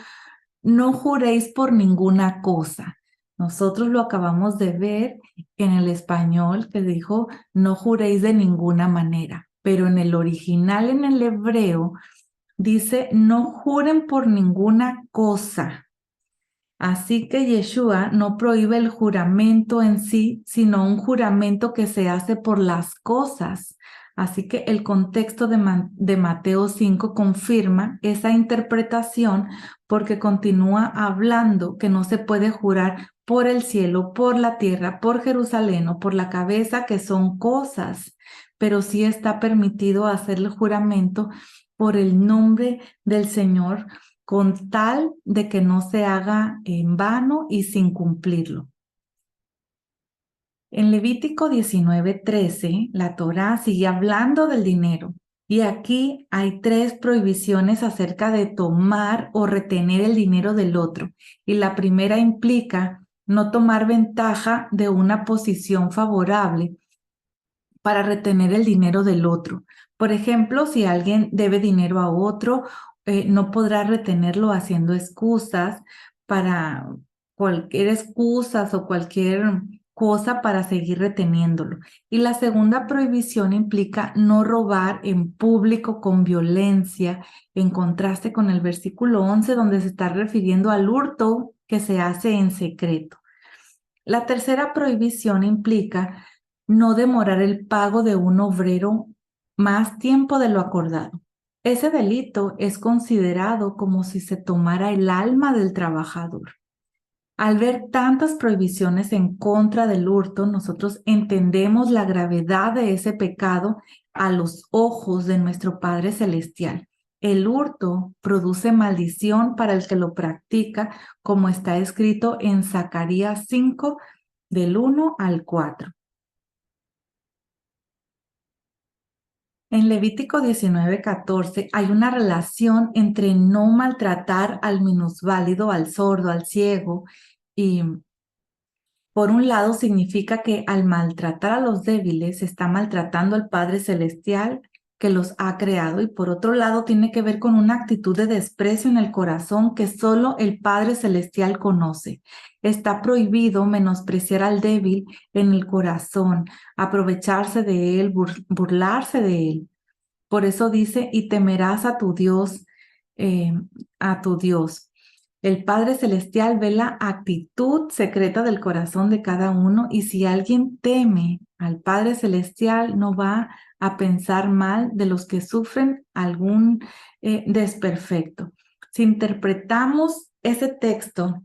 no juréis por ninguna cosa. Nosotros lo acabamos de ver en el español que dijo, no juréis de ninguna manera, pero en el original, en el hebreo, dice, no juren por ninguna cosa. Así que Yeshua no prohíbe el juramento en sí, sino un juramento que se hace por las cosas. Así que el contexto de Mateo 5 confirma esa interpretación porque continúa hablando que no se puede jurar por el cielo, por la tierra, por Jerusalén o por la cabeza, que son cosas, pero sí está permitido hacer el juramento por el nombre del Señor, con tal de que no se haga en vano y sin cumplirlo. En Levítico 19:13, la Torá sigue hablando del dinero. Y aquí hay 3 prohibiciones acerca de tomar o retener el dinero del otro. Y la primera implica no tomar ventaja de una posición favorable para retener el dinero del otro. Por ejemplo, si alguien debe dinero a otro, no podrá retenerlo haciendo excusas para cualquier excusas o cualquier cosa para seguir reteniéndolo. Y la segunda prohibición implica no robar en público con violencia, en contraste con el versículo 11, donde se está refiriendo al hurto que se hace en secreto. La tercera prohibición implica no demorar el pago de un obrero más tiempo de lo acordado. Ese delito es considerado como si se tomara el alma del trabajador. Al ver tantas prohibiciones en contra del hurto, nosotros entendemos la gravedad de ese pecado a los ojos de nuestro Padre Celestial. El hurto produce maldición para el que lo practica, como está escrito en Zacarías 5, del 1 al 4. En Levítico 19:14 hay una relación entre no maltratar al minusválido, al sordo, al ciego, y por un lado significa que al maltratar a los débiles se está maltratando al Padre Celestial que los ha creado, y por otro lado tiene que ver con una actitud de desprecio en el corazón que solo el Padre Celestial conoce. Está prohibido menospreciar al débil en el corazón, aprovecharse de él, burlarse de él. Por eso dice, y temerás a tu Dios, eh, a tu Dios. El Padre Celestial ve la actitud secreta del corazón de cada uno, y si alguien teme al Padre Celestial, no va a pensar mal de los que sufren algún desperfecto. Si interpretamos ese texto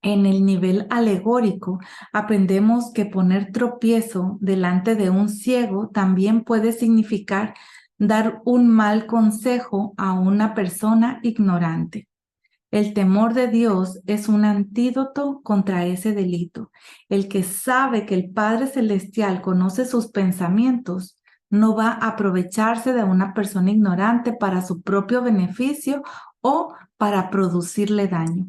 en el nivel alegórico, aprendemos que poner tropiezo delante de un ciego también puede significar dar un mal consejo a una persona ignorante. El temor de Dios es un antídoto contra ese delito. El que sabe que el Padre Celestial conoce sus pensamientos no va a aprovecharse de una persona ignorante para su propio beneficio o para producirle daño.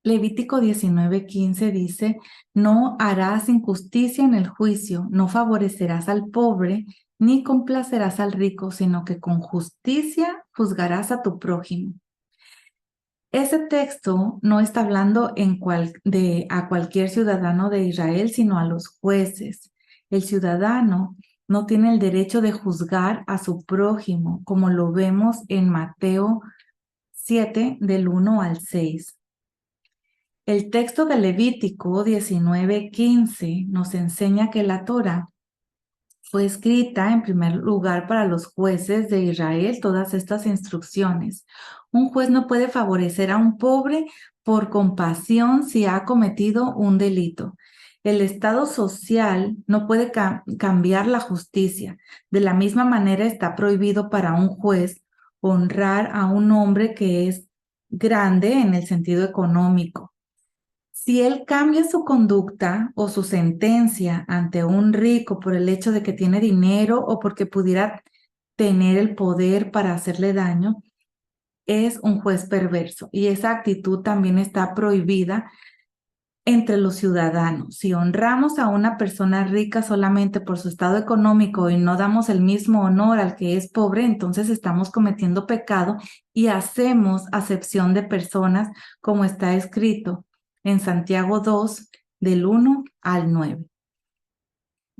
Levítico 19:15 dice, no harás injusticia en el juicio, no favorecerás al pobre, ni complacerás al rico, sino que con justicia juzgarás a tu prójimo. Ese texto no está hablando a cualquier ciudadano de Israel, sino a los jueces. El ciudadano no tiene el derecho de juzgar a su prójimo, como lo vemos en Mateo 7, del 1 al 6. El texto de Levítico 19:15 nos enseña que la Torá fue escrita en primer lugar para los jueces de Israel, todas estas instrucciones. Un juez no puede favorecer a un pobre por compasión si ha cometido un delito. El Estado social no puede cambiar la justicia. De la misma manera está prohibido para un juez honrar a un hombre que es grande en el sentido económico. Si él cambia su conducta o su sentencia ante un rico por el hecho de que tiene dinero o porque pudiera tener el poder para hacerle daño, es un juez perverso, y esa actitud también está prohibida entre los ciudadanos. Si honramos a una persona rica solamente por su estado económico y no damos el mismo honor al que es pobre, entonces estamos cometiendo pecado y hacemos acepción de personas, como está escrito en Santiago 2, del 1 al 9.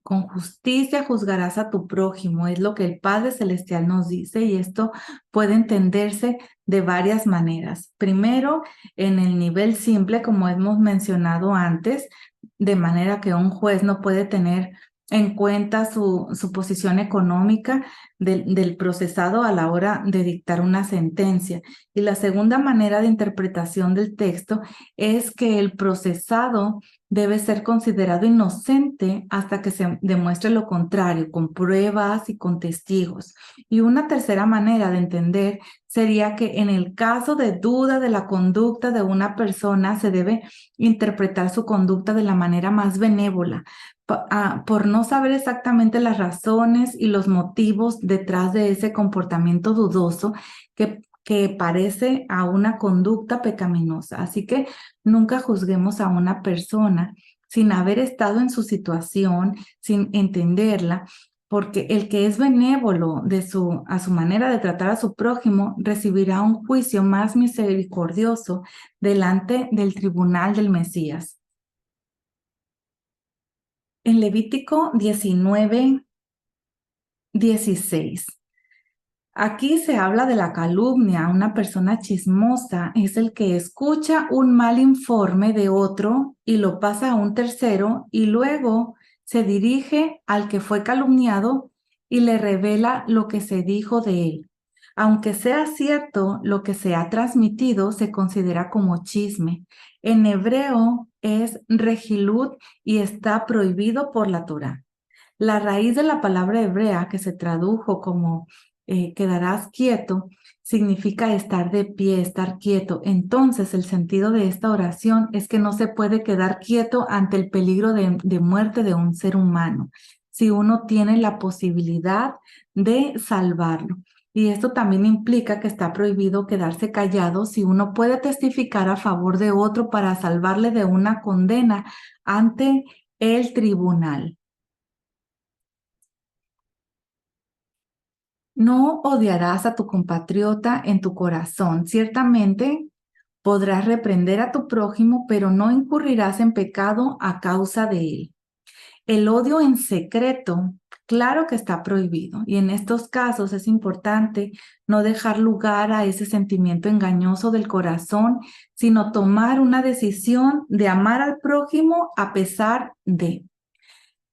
Con justicia juzgarás a tu prójimo, es lo que el Padre Celestial nos dice, y esto puede entenderse de varias maneras. Primero, en el nivel simple, como hemos mencionado antes, de manera que un juez no puede tener en cuenta su posición económica del procesado a la hora de dictar una sentencia. Y la segunda manera de interpretación del texto es que el procesado debe ser considerado inocente hasta que se demuestre lo contrario, con pruebas y con testigos. Y una tercera manera de entender sería que en el caso de duda de la conducta de una persona, se debe interpretar su conducta de la manera más benévola, por no saber exactamente las razones y los motivos detrás de ese comportamiento dudoso que parece a una conducta pecaminosa. Así que nunca juzguemos a una persona sin haber estado en su situación, sin entenderla, porque el que es benévolo a su manera de tratar a su prójimo recibirá un juicio más misericordioso delante del tribunal del Mesías. En Levítico 19:16. Aquí se habla de la calumnia. Una persona chismosa es el que escucha un mal informe de otro y lo pasa a un tercero y luego se dirige al que fue calumniado y le revela lo que se dijo de él. Aunque sea cierto lo que se ha transmitido, se considera como chisme. En hebreo es regilut y está prohibido por la Torá. La raíz de la palabra hebrea, que se tradujo como quedarás quieto, significa estar de pie, estar quieto. Entonces, el sentido de esta oración es que no se puede quedar quieto ante el peligro de muerte de un ser humano, si uno tiene la posibilidad de salvarlo. Y esto también implica que está prohibido quedarse callado si uno puede testificar a favor de otro para salvarle de una condena ante el tribunal. No odiarás a tu compatriota en tu corazón. Ciertamente podrás reprender a tu prójimo, pero no incurrirás en pecado a causa de él. El odio en secreto, claro que está prohibido. Y en estos casos es importante no dejar lugar a ese sentimiento engañoso del corazón, sino tomar una decisión de amar al prójimo a pesar de.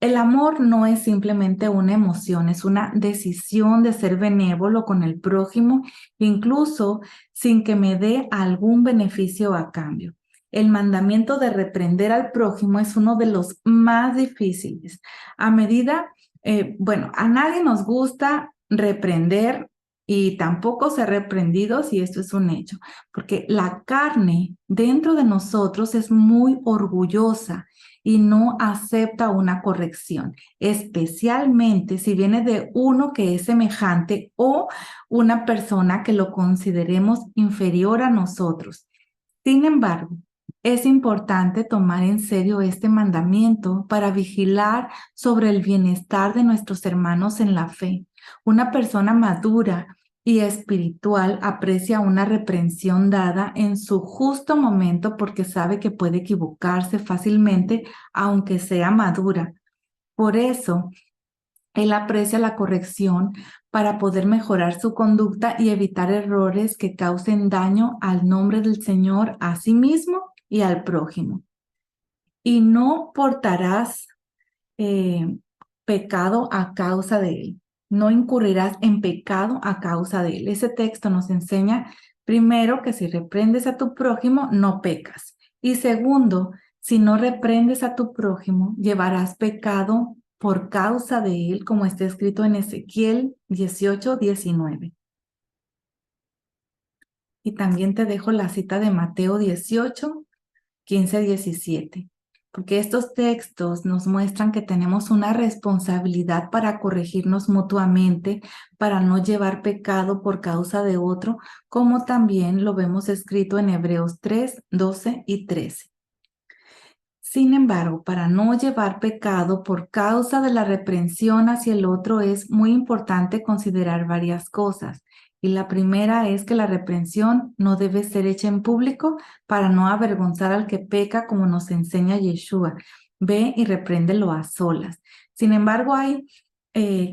El amor no es simplemente una emoción, es una decisión de ser benévolo con el prójimo, incluso sin que me dé algún beneficio a cambio. El mandamiento de reprender al prójimo es uno de los más difíciles. A nadie nos gusta reprender y tampoco ser reprendidos, y esto es un hecho, porque la carne dentro de nosotros es muy orgullosa y no acepta una corrección, especialmente si viene de uno que es semejante o una persona que lo consideremos inferior a nosotros. Sin embargo, es importante tomar en serio este mandamiento para vigilar sobre el bienestar de nuestros hermanos en la fe. Una persona madura y espiritual aprecia una reprensión dada en su justo momento porque sabe que puede equivocarse fácilmente, aunque sea madura. Por eso, él aprecia la corrección para poder mejorar su conducta y evitar errores que causen daño al nombre del Señor, a sí mismo y al prójimo. Y no portarás pecado a causa de él. No incurrirás en pecado a causa de él. Ese texto nos enseña, primero, que si reprendes a tu prójimo, no pecas. Y segundo, si no reprendes a tu prójimo, llevarás pecado por causa de él, como está escrito en Ezequiel 18:19. Y también te dejo la cita de Mateo 18:15-17, porque estos textos nos muestran que tenemos una responsabilidad para corregirnos mutuamente, para no llevar pecado por causa de otro, como también lo vemos escrito en Hebreos 3:12 y 13. Sin embargo, para no llevar pecado por causa de la reprensión hacia el otro es muy importante considerar varias cosas. Y la primera es que la reprensión no debe ser hecha en público para no avergonzar al que peca, como nos enseña Yeshua. Ve y repréndelo a solas. Sin embargo, hay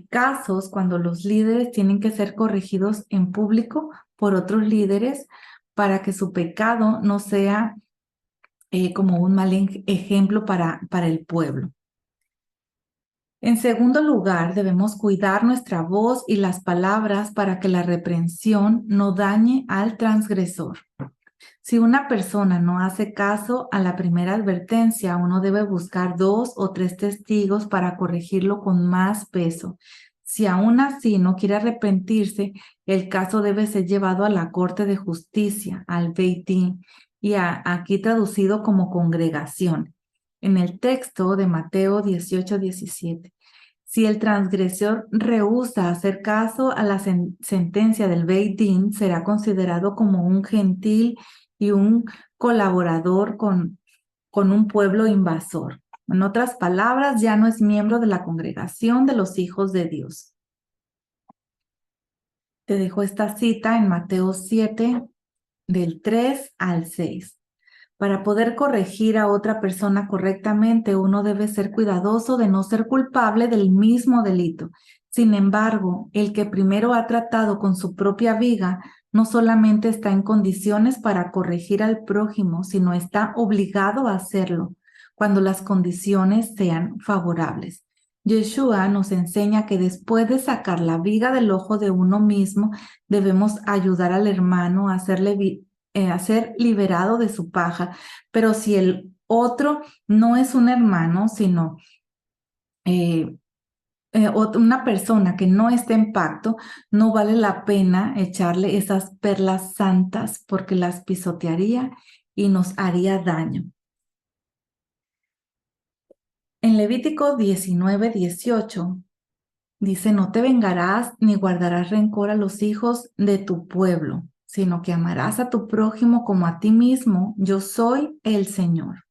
casos cuando los líderes tienen que ser corregidos en público por otros líderes para que su pecado no sea como un mal ejemplo para el pueblo. En segundo lugar, debemos cuidar nuestra voz y las palabras para que la reprensión no dañe al transgresor. Si una persona no hace caso a la primera advertencia, uno debe buscar 2 o 3 testigos para corregirlo con más peso. Si aún así no quiere arrepentirse, el caso debe ser llevado a la Corte de Justicia, al Beit Din, y aquí traducido como congregación. En el texto de Mateo 18:17. Si el transgresor rehúsa hacer caso a la sentencia del Beit Din, será considerado como un gentil y un colaborador con un pueblo invasor. En otras palabras, ya no es miembro de la congregación de los hijos de Dios. Te dejo esta cita en Mateo 7, del 3 al 6. Para poder corregir a otra persona correctamente, uno debe ser cuidadoso de no ser culpable del mismo delito. Sin embargo, el que primero ha tratado con su propia viga no solamente está en condiciones para corregir al prójimo, sino está obligado a hacerlo cuando las condiciones sean favorables. Yeshua nos enseña que después de sacar la viga del ojo de uno mismo, debemos ayudar al hermano a ser liberado de su paja. Pero si el otro no es un hermano, sino una persona que no está en pacto, no vale la pena echarle esas perlas santas porque las pisotearía y nos haría daño. En Levítico 19:18 dice: no te vengarás ni guardarás rencor a los hijos de tu pueblo, sino que amarás a tu prójimo como a ti mismo. Yo soy el Señor.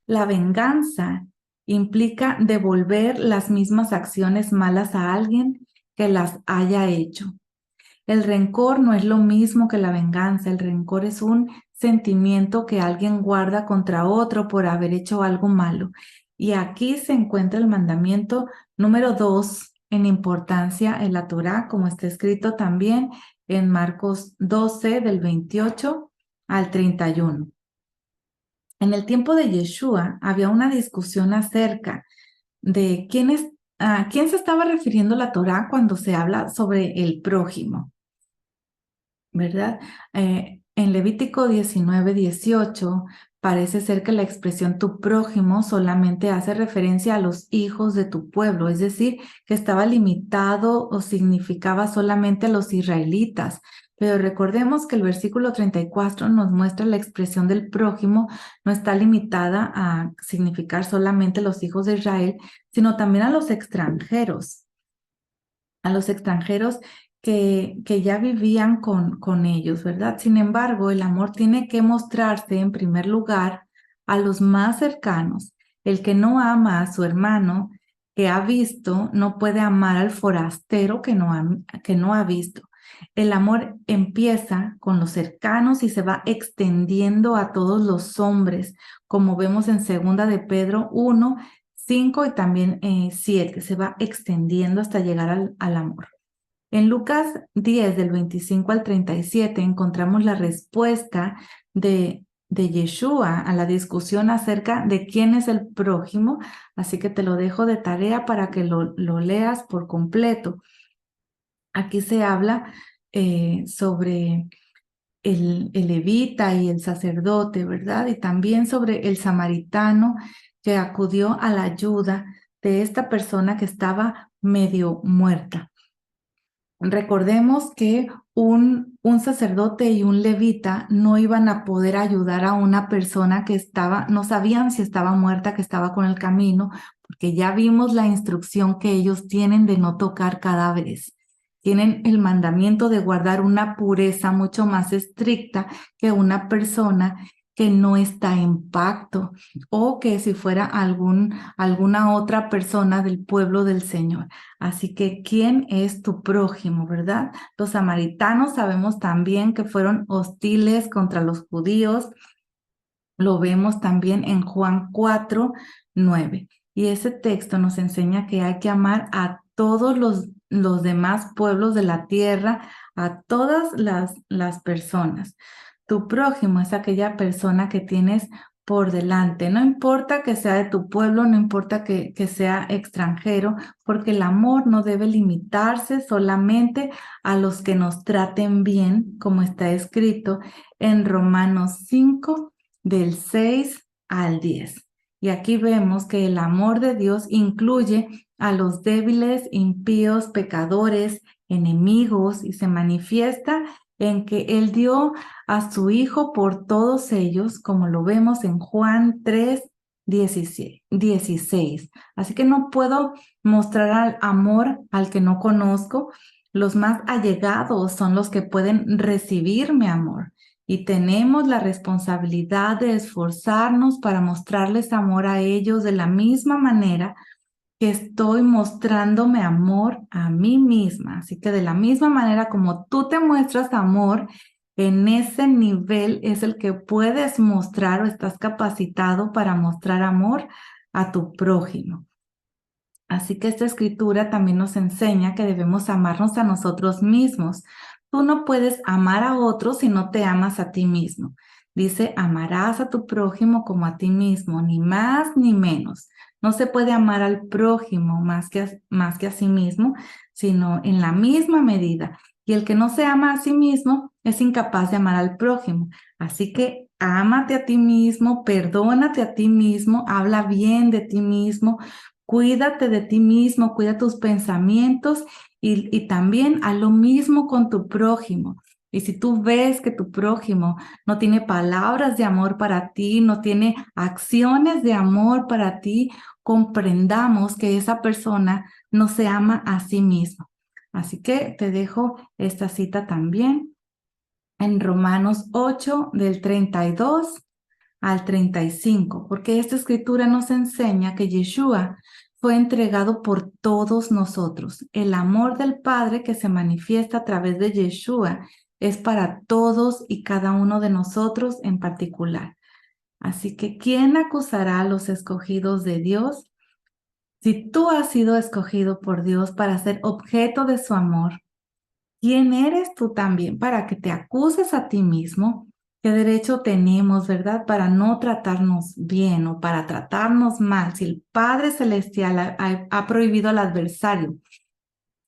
La venganza implica devolver las mismas acciones malas a alguien que las haya hecho. El rencor no es lo mismo que la venganza. El rencor es un sentimiento que alguien guarda contra otro por haber hecho algo malo. Y aquí se encuentra el mandamiento número 2 en importancia en la Torá, como está escrito también en Marcos 12, del 28 al 31. En el tiempo de Yeshua había una discusión acerca de a quién se estaba refiriendo la Torá cuando se habla sobre el prójimo, ¿verdad? En Levítico 19:18 parece ser que la expresión tu prójimo solamente hace referencia a los hijos de tu pueblo, es decir, que estaba limitado o significaba solamente a los israelitas. Pero recordemos que el versículo 34 nos muestra la expresión del prójimo no está limitada a significar solamente los hijos de Israel, sino también a los extranjeros que ya vivían con ellos, ¿verdad? Sin embargo, el amor tiene que mostrarse en primer lugar a los más cercanos. El que no ama a su hermano que ha visto, no puede amar al forastero que no ha visto. El amor empieza con los cercanos y se va extendiendo a todos los hombres, como vemos en 2 de Pedro 1, 5 y también 7. Se va extendiendo hasta llegar al amor. En Lucas 10, del 25 al 37, encontramos la respuesta de Yeshua a la discusión acerca de quién es el prójimo, así que te lo dejo de tarea para que lo leas por completo. Aquí se habla sobre el levita y el sacerdote, ¿verdad? Y también sobre el samaritano que acudió a la ayuda de esta persona que estaba medio muerta. Recordemos que un sacerdote y un levita no iban a poder ayudar a una persona que no sabían si estaba muerta, que estaba con el camino, porque ya vimos la instrucción que ellos tienen de no tocar cadáveres. Tienen el mandamiento de guardar una pureza mucho más estricta que una persona que no está en pacto o que si fuera alguna otra persona del pueblo del Señor. Así que, ¿quién es tu prójimo, verdad? Los samaritanos sabemos también que fueron hostiles contra los judíos. Lo vemos también en Juan 4:9. Y ese texto nos enseña que hay que amar a todos los demás pueblos de la tierra, a todas las personas. Tu prójimo es aquella persona que tienes por delante. No importa que sea de tu pueblo, no importa que sea extranjero, porque el amor no debe limitarse solamente a los que nos traten bien, como está escrito en Romanos 5, del 6 al 10. Y aquí vemos que el amor de Dios incluye a los débiles, impíos, pecadores, enemigos, y se manifiesta en que Él dio a su Hijo por todos ellos, como lo vemos en Juan 3:16. Así que no puedo mostrar al amor al que no conozco. Los más allegados son los que pueden recibir mi amor. Y tenemos la responsabilidad de esforzarnos para mostrarles amor a ellos de la misma manera que estoy mostrándome amor a mí misma. Así que de la misma manera como tú te muestras amor, en ese nivel es el que puedes mostrar o estás capacitado para mostrar amor a tu prójimo. Así que esta escritura también nos enseña que debemos amarnos a nosotros mismos. Tú no puedes amar a otros si no te amas a ti mismo. Dice, amarás a tu prójimo como a ti mismo, ni más ni menos. No se puede amar al prójimo más que a sí mismo, sino en la misma medida. Y el que no se ama a sí mismo es incapaz de amar al prójimo. Así que ámate a ti mismo, perdónate a ti mismo, habla bien de ti mismo. Cuídate de ti mismo, cuida tus pensamientos y también haz lo mismo con tu prójimo. Y si tú ves que tu prójimo no tiene palabras de amor para ti, no tiene acciones de amor para ti, comprendamos que esa persona no se ama a sí misma. Así que te dejo esta cita también en Romanos 8, del 32 al 35, porque esta escritura nos enseña que Yeshua fue entregado por todos nosotros. El amor del Padre que se manifiesta a través de Yeshua es para todos y cada uno de nosotros en particular. Así que, ¿quién acusará a los escogidos de Dios? Si tú has sido escogido por Dios para ser objeto de su amor, ¿quién eres tú también para que te acuses a ti mismo? ¿Qué derecho tenemos, verdad, para no tratarnos bien o para tratarnos mal? Si el Padre Celestial ha prohibido al adversario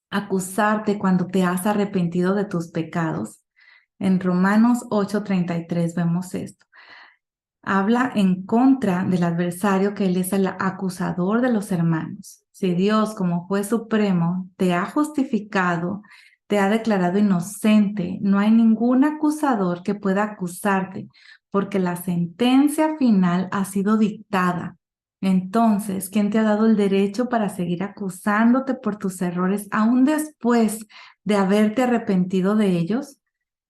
acusarte cuando te has arrepentido de tus pecados. En Romanos 8:33 vemos esto. Habla en contra del adversario, que él es el acusador de los hermanos. Si Dios, como juez supremo, te ha justificado, te ha declarado inocente, no hay ningún acusador que pueda acusarte, porque la sentencia final ha sido dictada. Entonces, ¿quién te ha dado el derecho para seguir acusándote por tus errores, aún después de haberte arrepentido de ellos?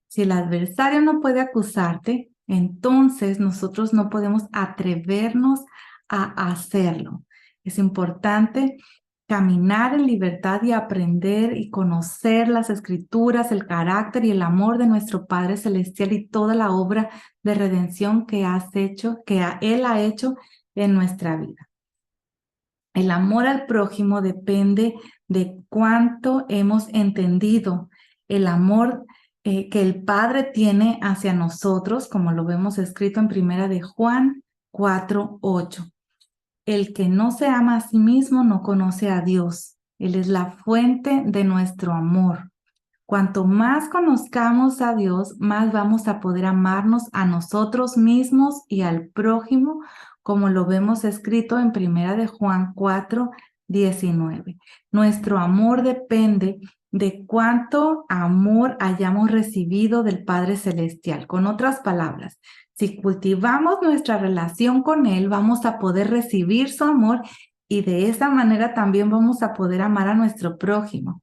Si el adversario no puede acusarte, entonces nosotros no podemos atrevernos a hacerlo. Es importante caminar en libertad y aprender y conocer las escrituras, el carácter y el amor de nuestro Padre Celestial y toda la obra de redención que Él ha hecho en nuestra vida. El amor al prójimo depende de cuánto hemos entendido el amor que el Padre tiene hacia nosotros, como lo vemos escrito en Primera de Juan 4:8. El que no se ama a sí mismo no conoce a Dios. Él es la fuente de nuestro amor. Cuanto más conozcamos a Dios, más vamos a poder amarnos a nosotros mismos y al prójimo, como lo vemos escrito en Primera de Juan 4:19. Nuestro amor depende de cuánto amor hayamos recibido del Padre Celestial. Con otras palabras, si cultivamos nuestra relación con Él, vamos a poder recibir su amor y de esa manera también vamos a poder amar a nuestro prójimo.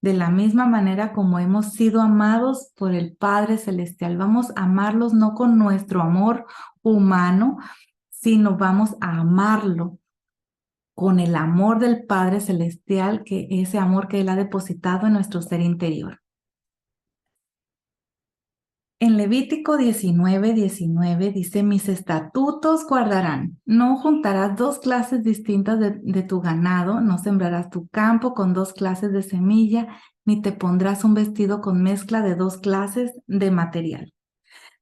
de la misma manera como hemos sido amados por el Padre Celestial. Vamos a amarlos no con nuestro amor humano, sino vamos a amarlo con el amor del Padre Celestial, que ese amor que Él ha depositado en nuestro ser interior. En Levítico 19:19 dice, mis estatutos guardarán. No juntarás dos clases distintas de tu ganado, no sembrarás tu campo con dos clases de semilla, ni te pondrás un vestido con mezcla de dos clases de material.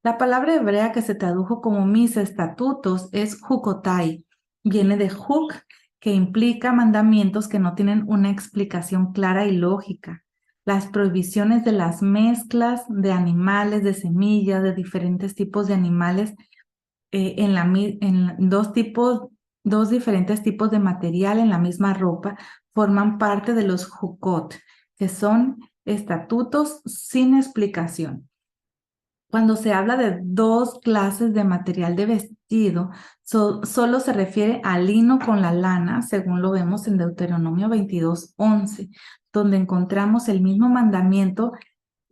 La palabra hebrea que se tradujo como mis estatutos es jukotai. Viene de juk, que implica mandamientos que no tienen una explicación clara y lógica. Las prohibiciones de las mezclas de animales, de semillas, de diferentes tipos de animales, en dos diferentes tipos de material en la misma ropa, forman parte de los jukot, que son estatutos sin explicación. Cuando se habla de dos clases de material de vestido, solo se refiere al lino con la lana, según lo vemos en Deuteronomio 22:11, donde encontramos el mismo mandamiento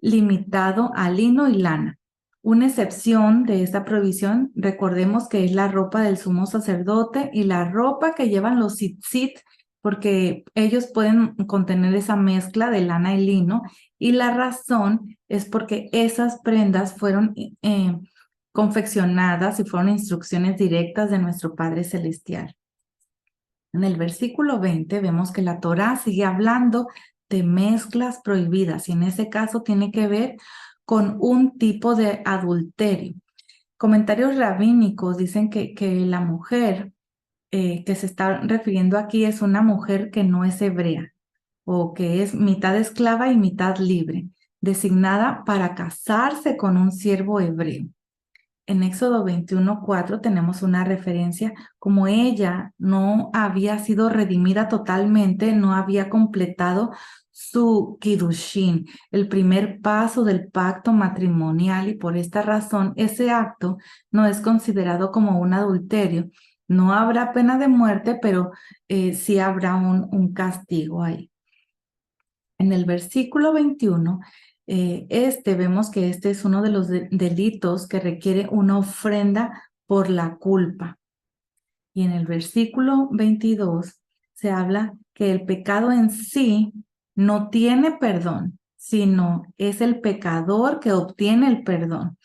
limitado a lino y lana. Una excepción de esta prohibición, recordemos que es la ropa del sumo sacerdote y la ropa que llevan los tzitzit, porque ellos pueden contener esa mezcla de lana y lino, y la razón es porque esas prendas fueron confeccionadas y fueron instrucciones directas de nuestro Padre Celestial. En el versículo 20 vemos que la Torá sigue hablando de mezclas prohibidas y en ese caso tiene que ver con un tipo de adulterio. Comentarios rabínicos dicen que la mujer que se está refiriendo aquí es una mujer que no es hebrea o que es mitad esclava y mitad libre, designada para casarse con un siervo hebreo. En Éxodo 21:4 tenemos una referencia, como ella no había sido redimida totalmente, no había completado su kiddushin, el primer paso del pacto matrimonial, y por esta razón ese acto no es considerado como un adulterio. No habrá pena de muerte, pero sí habrá un castigo ahí. En el versículo 21, vemos que este es uno de los delitos que requiere una ofrenda por la culpa. Y en el versículo 22 se habla que el pecado en sí no tiene perdón, sino es el pecador que obtiene el perdón.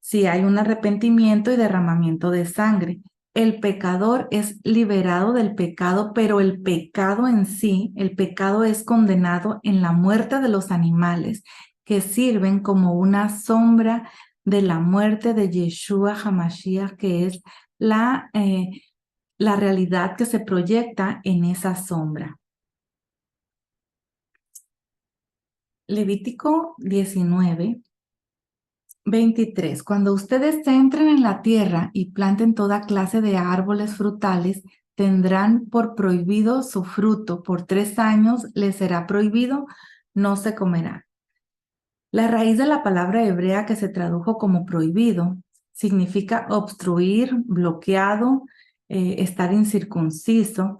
Si hay un arrepentimiento y derramamiento de sangre, el pecador es liberado del pecado, pero el pecado en sí, el pecado es condenado en la muerte de los animales, que sirven como una sombra de la muerte de Yeshua HaMashiach, que es la realidad que se proyecta en esa sombra. Levítico 19:23. Cuando ustedes entren en la tierra y planten toda clase de árboles frutales, tendrán por prohibido su fruto. Por 3 años les será prohibido, no se comerá. La raíz de la palabra hebrea que se tradujo como prohibido significa obstruir, bloqueado, estar incircunciso.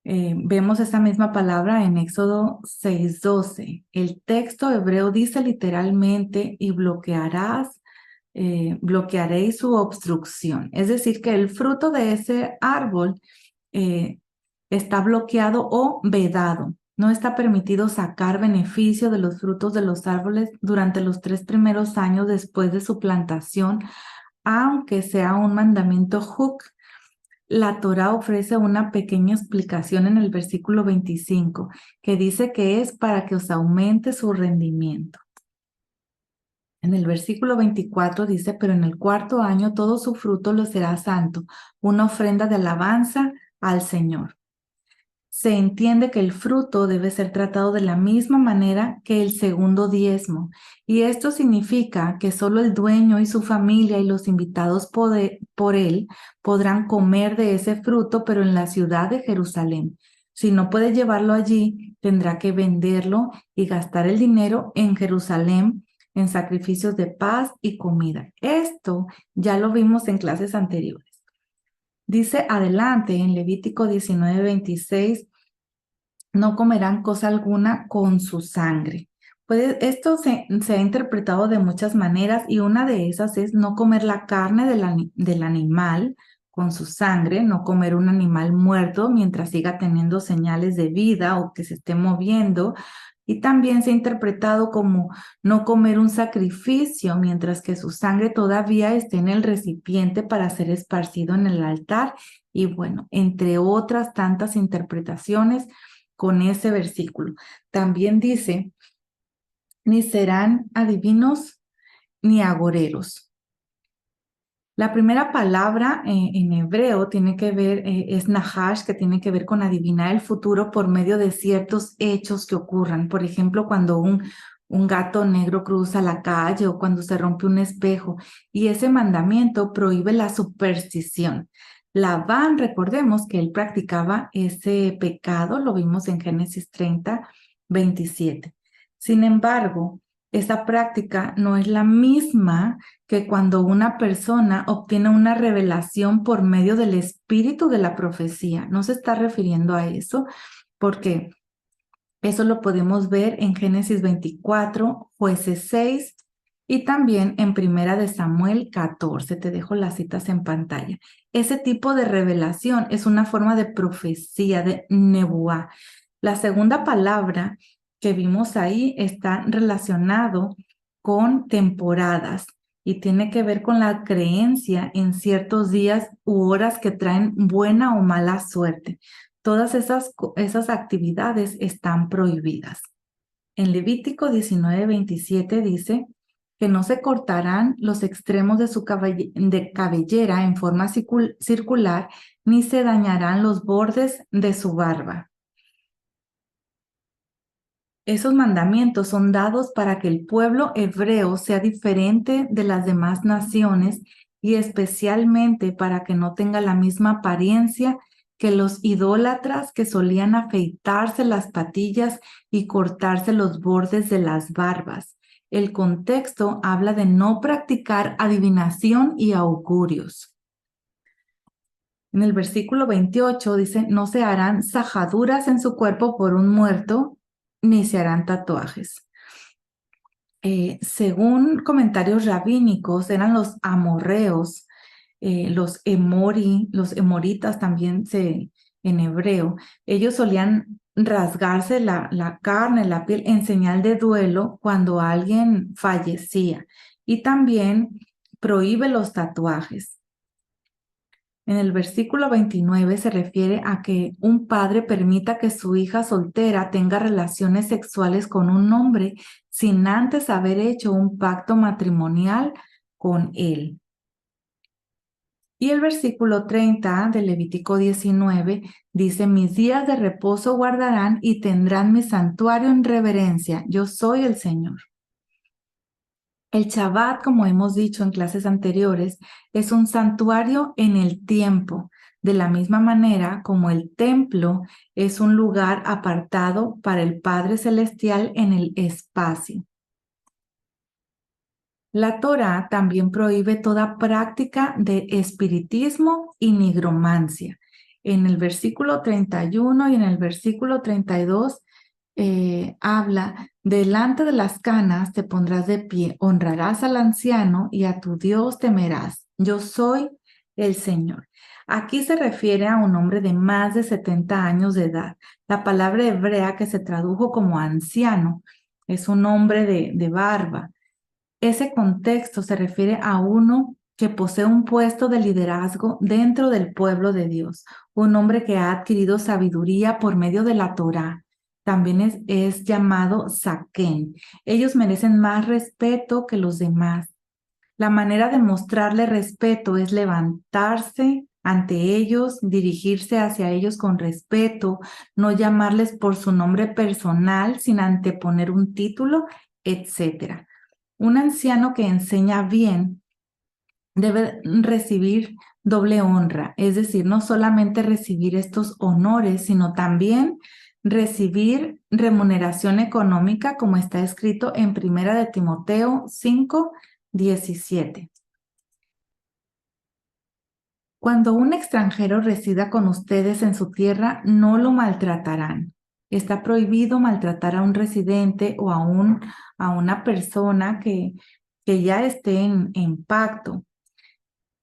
Vemos esa misma palabra en Éxodo 6:12. El texto hebreo dice literalmente, y bloquearéis su obstrucción. Es decir, que el fruto de ese árbol está bloqueado o vedado. No está permitido sacar beneficio de los frutos de los árboles durante los 3 primeros años después de su plantación, aunque sea un mandamiento juk. La Torá ofrece una pequeña explicación en el versículo 25, que dice que es para que os aumente su rendimiento. En el versículo 24 dice, pero en el 4.º año todo su fruto lo será santo, una ofrenda de alabanza al Señor. Se entiende que el fruto debe ser tratado de la misma manera que el segundo diezmo, y esto significa que solo el dueño y su familia y los invitados por él podrán comer de ese fruto, pero en la ciudad de Jerusalén. Si no puede llevarlo allí, tendrá que venderlo y gastar el dinero en Jerusalén en sacrificios de paz y comida. Esto ya lo vimos en clases anteriores. Dice adelante en Levítico 19:26, no comerán cosa alguna con su sangre. Esto se ha interpretado de muchas maneras y una de esas es no comer la carne del animal con su sangre, no comer un animal muerto mientras siga teniendo señales de vida o que se esté moviendo. Y también se ha interpretado como no comer un sacrificio mientras que su sangre todavía esté en el recipiente para ser esparcido en el altar. Y bueno, entre otras tantas interpretaciones con ese versículo. También dice, ni serán adivinos ni agoreros. La primera palabra en hebreo tiene que ver, es nahash, que tiene que ver con adivinar el futuro por medio de ciertos hechos que ocurran. Por ejemplo, cuando un gato negro cruza la calle o cuando se rompe un espejo. Y ese mandamiento prohíbe la superstición. Labán, recordemos que él practicaba ese pecado, lo vimos en Génesis 30, 27. Sin embargo, esa práctica no es la misma que cuando una persona obtiene una revelación por medio del espíritu de la profecía. No se está refiriendo a eso, porque eso lo podemos ver en Génesis 24, Jueces 6 y también en Primera de Samuel 14. Te dejo las citas en pantalla. Ese tipo de revelación es una forma de profecía, de nebuá. La segunda palabra que vimos ahí está relacionado con temporadas y tiene que ver con la creencia en ciertos días u horas que traen buena o mala suerte. Todas esas actividades están prohibidas. En Levítico 19:27 dice que no se cortarán los extremos de su cabellera en forma circular, ni se dañarán los bordes de su barba. Esos mandamientos son dados para que el pueblo hebreo sea diferente de las demás naciones y especialmente para que no tenga la misma apariencia que los idólatras que solían afeitarse las patillas y cortarse los bordes de las barbas. El contexto habla de no practicar adivinación y augurios. En el versículo 28 dice, no se harán sajaduras en su cuerpo por un muerto, ni se harán tatuajes. Según comentarios rabínicos, eran los amorreos, los emoritas también en hebreo. Ellos solían rasgarse la carne, la piel en señal de duelo cuando alguien fallecía. Y también prohíbe los tatuajes. En el versículo 29 se refiere a que un padre permita que su hija soltera tenga relaciones sexuales con un hombre sin antes haber hecho un pacto matrimonial con él. Y el versículo 30 de Levítico 19 dice, mis días de reposo guardarán y tendrán mi santuario en reverencia. Yo soy el Señor. El Shabbat, como hemos dicho en clases anteriores, es un santuario en el tiempo, de la misma manera como el templo es un lugar apartado para el Padre Celestial en el espacio. La Torá también prohíbe toda práctica de espiritismo y nigromancia. En el versículo 31 y en el versículo 32 habla, delante de las canas te pondrás de pie, honrarás al anciano y a tu Dios temerás. Yo soy el Señor. Aquí se refiere a un hombre de más de 70 años de edad. La palabra hebrea que se tradujo como anciano es un hombre de barba. Ese contexto se refiere a uno que posee un puesto de liderazgo dentro del pueblo de Dios, un hombre que ha adquirido sabiduría por medio de la Torá. También es llamado Zaquén. Ellos merecen más respeto que los demás. La manera de mostrarle respeto es levantarse ante ellos, dirigirse hacia ellos con respeto, no llamarles por su nombre personal sin anteponer un título, etc. Un anciano que enseña bien debe recibir doble honra, es decir, no solamente recibir estos honores, sino también recibir remuneración económica, como está escrito en 1 de Timoteo 5:17. Cuando un extranjero resida con ustedes en su tierra, no lo maltratarán. Está prohibido maltratar a un residente o a una persona que ya esté en pacto.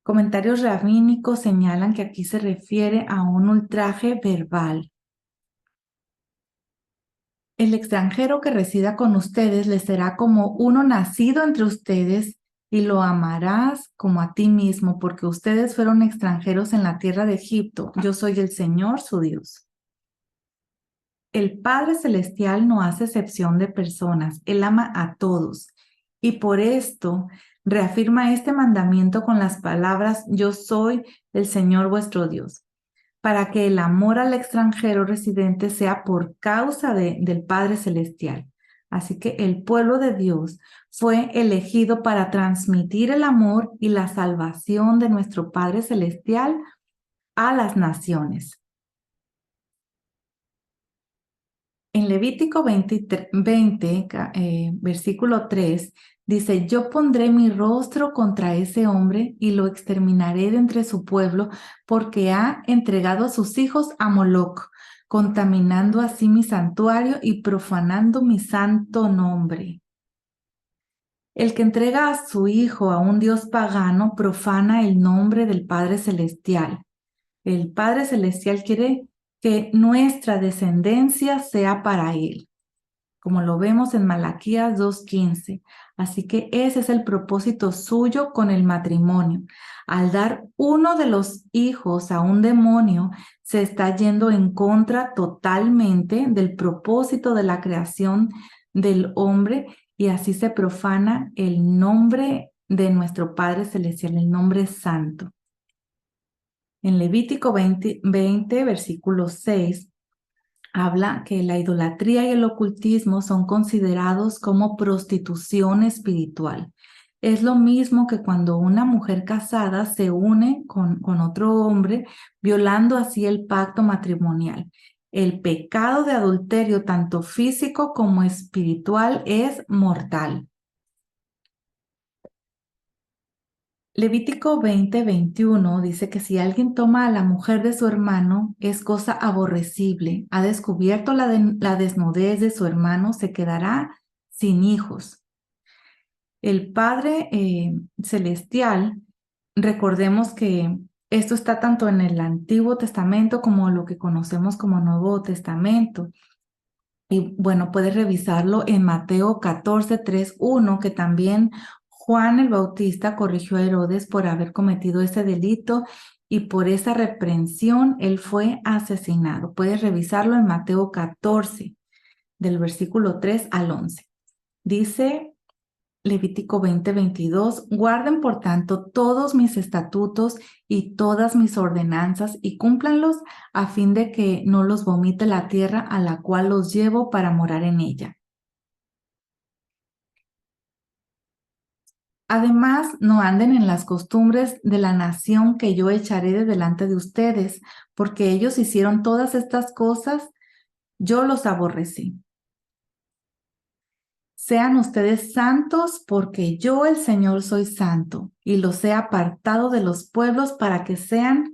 Comentarios rabínicos señalan que aquí se refiere a un ultraje verbal. El extranjero que resida con ustedes les será como uno nacido entre ustedes y lo amarás como a ti mismo, porque ustedes fueron extranjeros en la tierra de Egipto. Yo soy el Señor, su Dios. El Padre Celestial no hace excepción de personas, Él ama a todos. Y por esto reafirma este mandamiento con las palabras, yo soy el Señor vuestro Dios, para que el amor al extranjero residente sea por causa del Padre Celestial. Así que el pueblo de Dios fue elegido para transmitir el amor y la salvación de nuestro Padre Celestial a las naciones. En Levítico 20, versículo 3, dice, yo pondré mi rostro contra ese hombre y lo exterminaré de entre su pueblo porque ha entregado a sus hijos a Moloc, contaminando así mi santuario y profanando mi santo nombre. El que entrega a su hijo a un dios pagano profana el nombre del Padre Celestial. El Padre Celestial quiere que nuestra descendencia sea para Él, como lo vemos en Malaquías 2:15. Así que ese es el propósito suyo con el matrimonio. Al dar uno de los hijos a un demonio, se está yendo en contra totalmente del propósito de la creación del hombre y así se profana el nombre de nuestro Padre Celestial, el nombre santo. En Levítico 20, versículo 6, habla que la idolatría y el ocultismo son considerados como prostitución espiritual. Es lo mismo que cuando una mujer casada se une con otro hombre, violando así el pacto matrimonial. El pecado de adulterio, tanto físico como espiritual, es mortal. Levítico 20:21 dice que si alguien toma a la mujer de su hermano, es cosa aborrecible. Ha descubierto la desnudez de su hermano, se quedará sin hijos. El Padre Celestial, recordemos que esto está tanto en el Antiguo Testamento como lo que conocemos como Nuevo Testamento. Y bueno, puedes revisarlo en Mateo 14:3-1, que también Juan el Bautista corrigió a Herodes por haber cometido ese delito y por esa reprensión él fue asesinado. Puedes revisarlo en Mateo 14, del versículo 3 al 11. Dice Levítico 20:22, guarden por tanto todos mis estatutos y todas mis ordenanzas y cúmplanlos a fin de que no los vomite la tierra a la cual los llevo para morar en ella. Además, no anden en las costumbres de la nación que yo echaré de delante de ustedes, porque ellos hicieron todas estas cosas, yo los aborrecí. Sean ustedes santos porque yo el Señor soy santo y los he apartado de los pueblos para que sean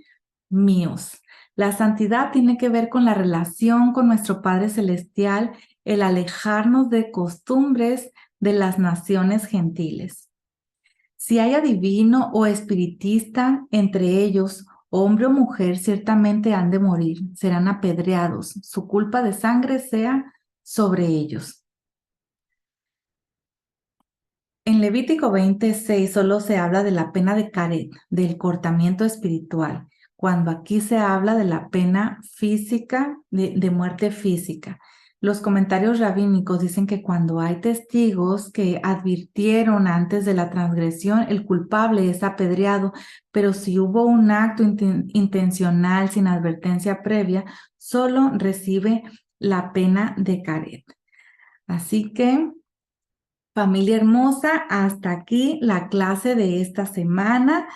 míos. La santidad tiene que ver con la relación con nuestro Padre Celestial, el alejarnos de costumbres de las naciones gentiles. Si hay adivino o espiritista entre ellos, hombre o mujer, ciertamente han de morir, serán apedreados, su culpa de sangre sea sobre ellos. En Levítico 26 solo se habla de la pena de caret, del cortamiento espiritual, cuando aquí se habla de la pena física, de muerte física. Los comentarios rabínicos dicen que cuando hay testigos que advirtieron antes de la transgresión, el culpable es apedreado, pero si hubo un acto intencional sin advertencia previa, solo recibe la pena de caret. Así que familia hermosa, hasta aquí la clase de esta semana.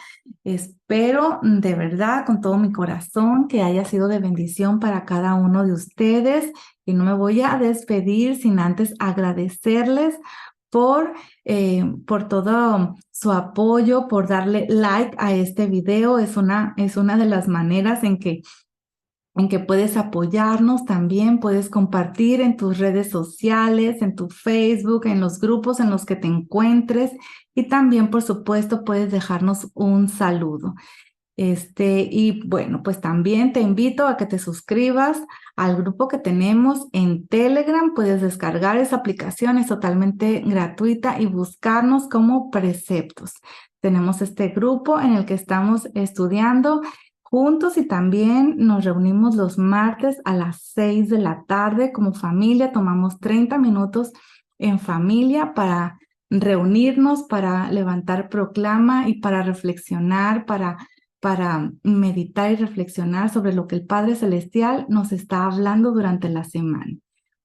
Espero de verdad con todo mi corazón que haya sido de bendición para cada uno de ustedes y no me voy a despedir sin antes agradecerles por todo su apoyo, por darle like a este video. Es una de las maneras en que en que puedes apoyarnos también, puedes compartir en tus redes sociales, en tu Facebook, en los grupos en los que te encuentres y también, por supuesto, puedes dejarnos un saludo. Y bueno, pues también te invito a que te suscribas al grupo que tenemos en Telegram. Puedes descargar esa aplicación, es totalmente gratuita y buscarnos como Preceptos. Tenemos este grupo en el que estamos estudiando juntos y también nos reunimos los martes a las 6 de la tarde como familia. Tomamos 30 minutos en familia para reunirnos, para levantar proclama y para reflexionar, para meditar y reflexionar sobre lo que el Padre Celestial nos está hablando durante la semana.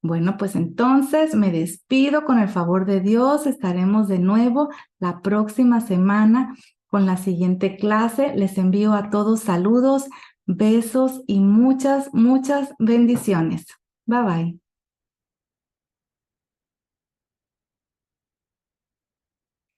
Bueno, pues entonces me despido con el favor de Dios. Estaremos de nuevo la próxima semana con la siguiente clase. Les envío a todos saludos, besos y muchas, muchas bendiciones. Bye bye.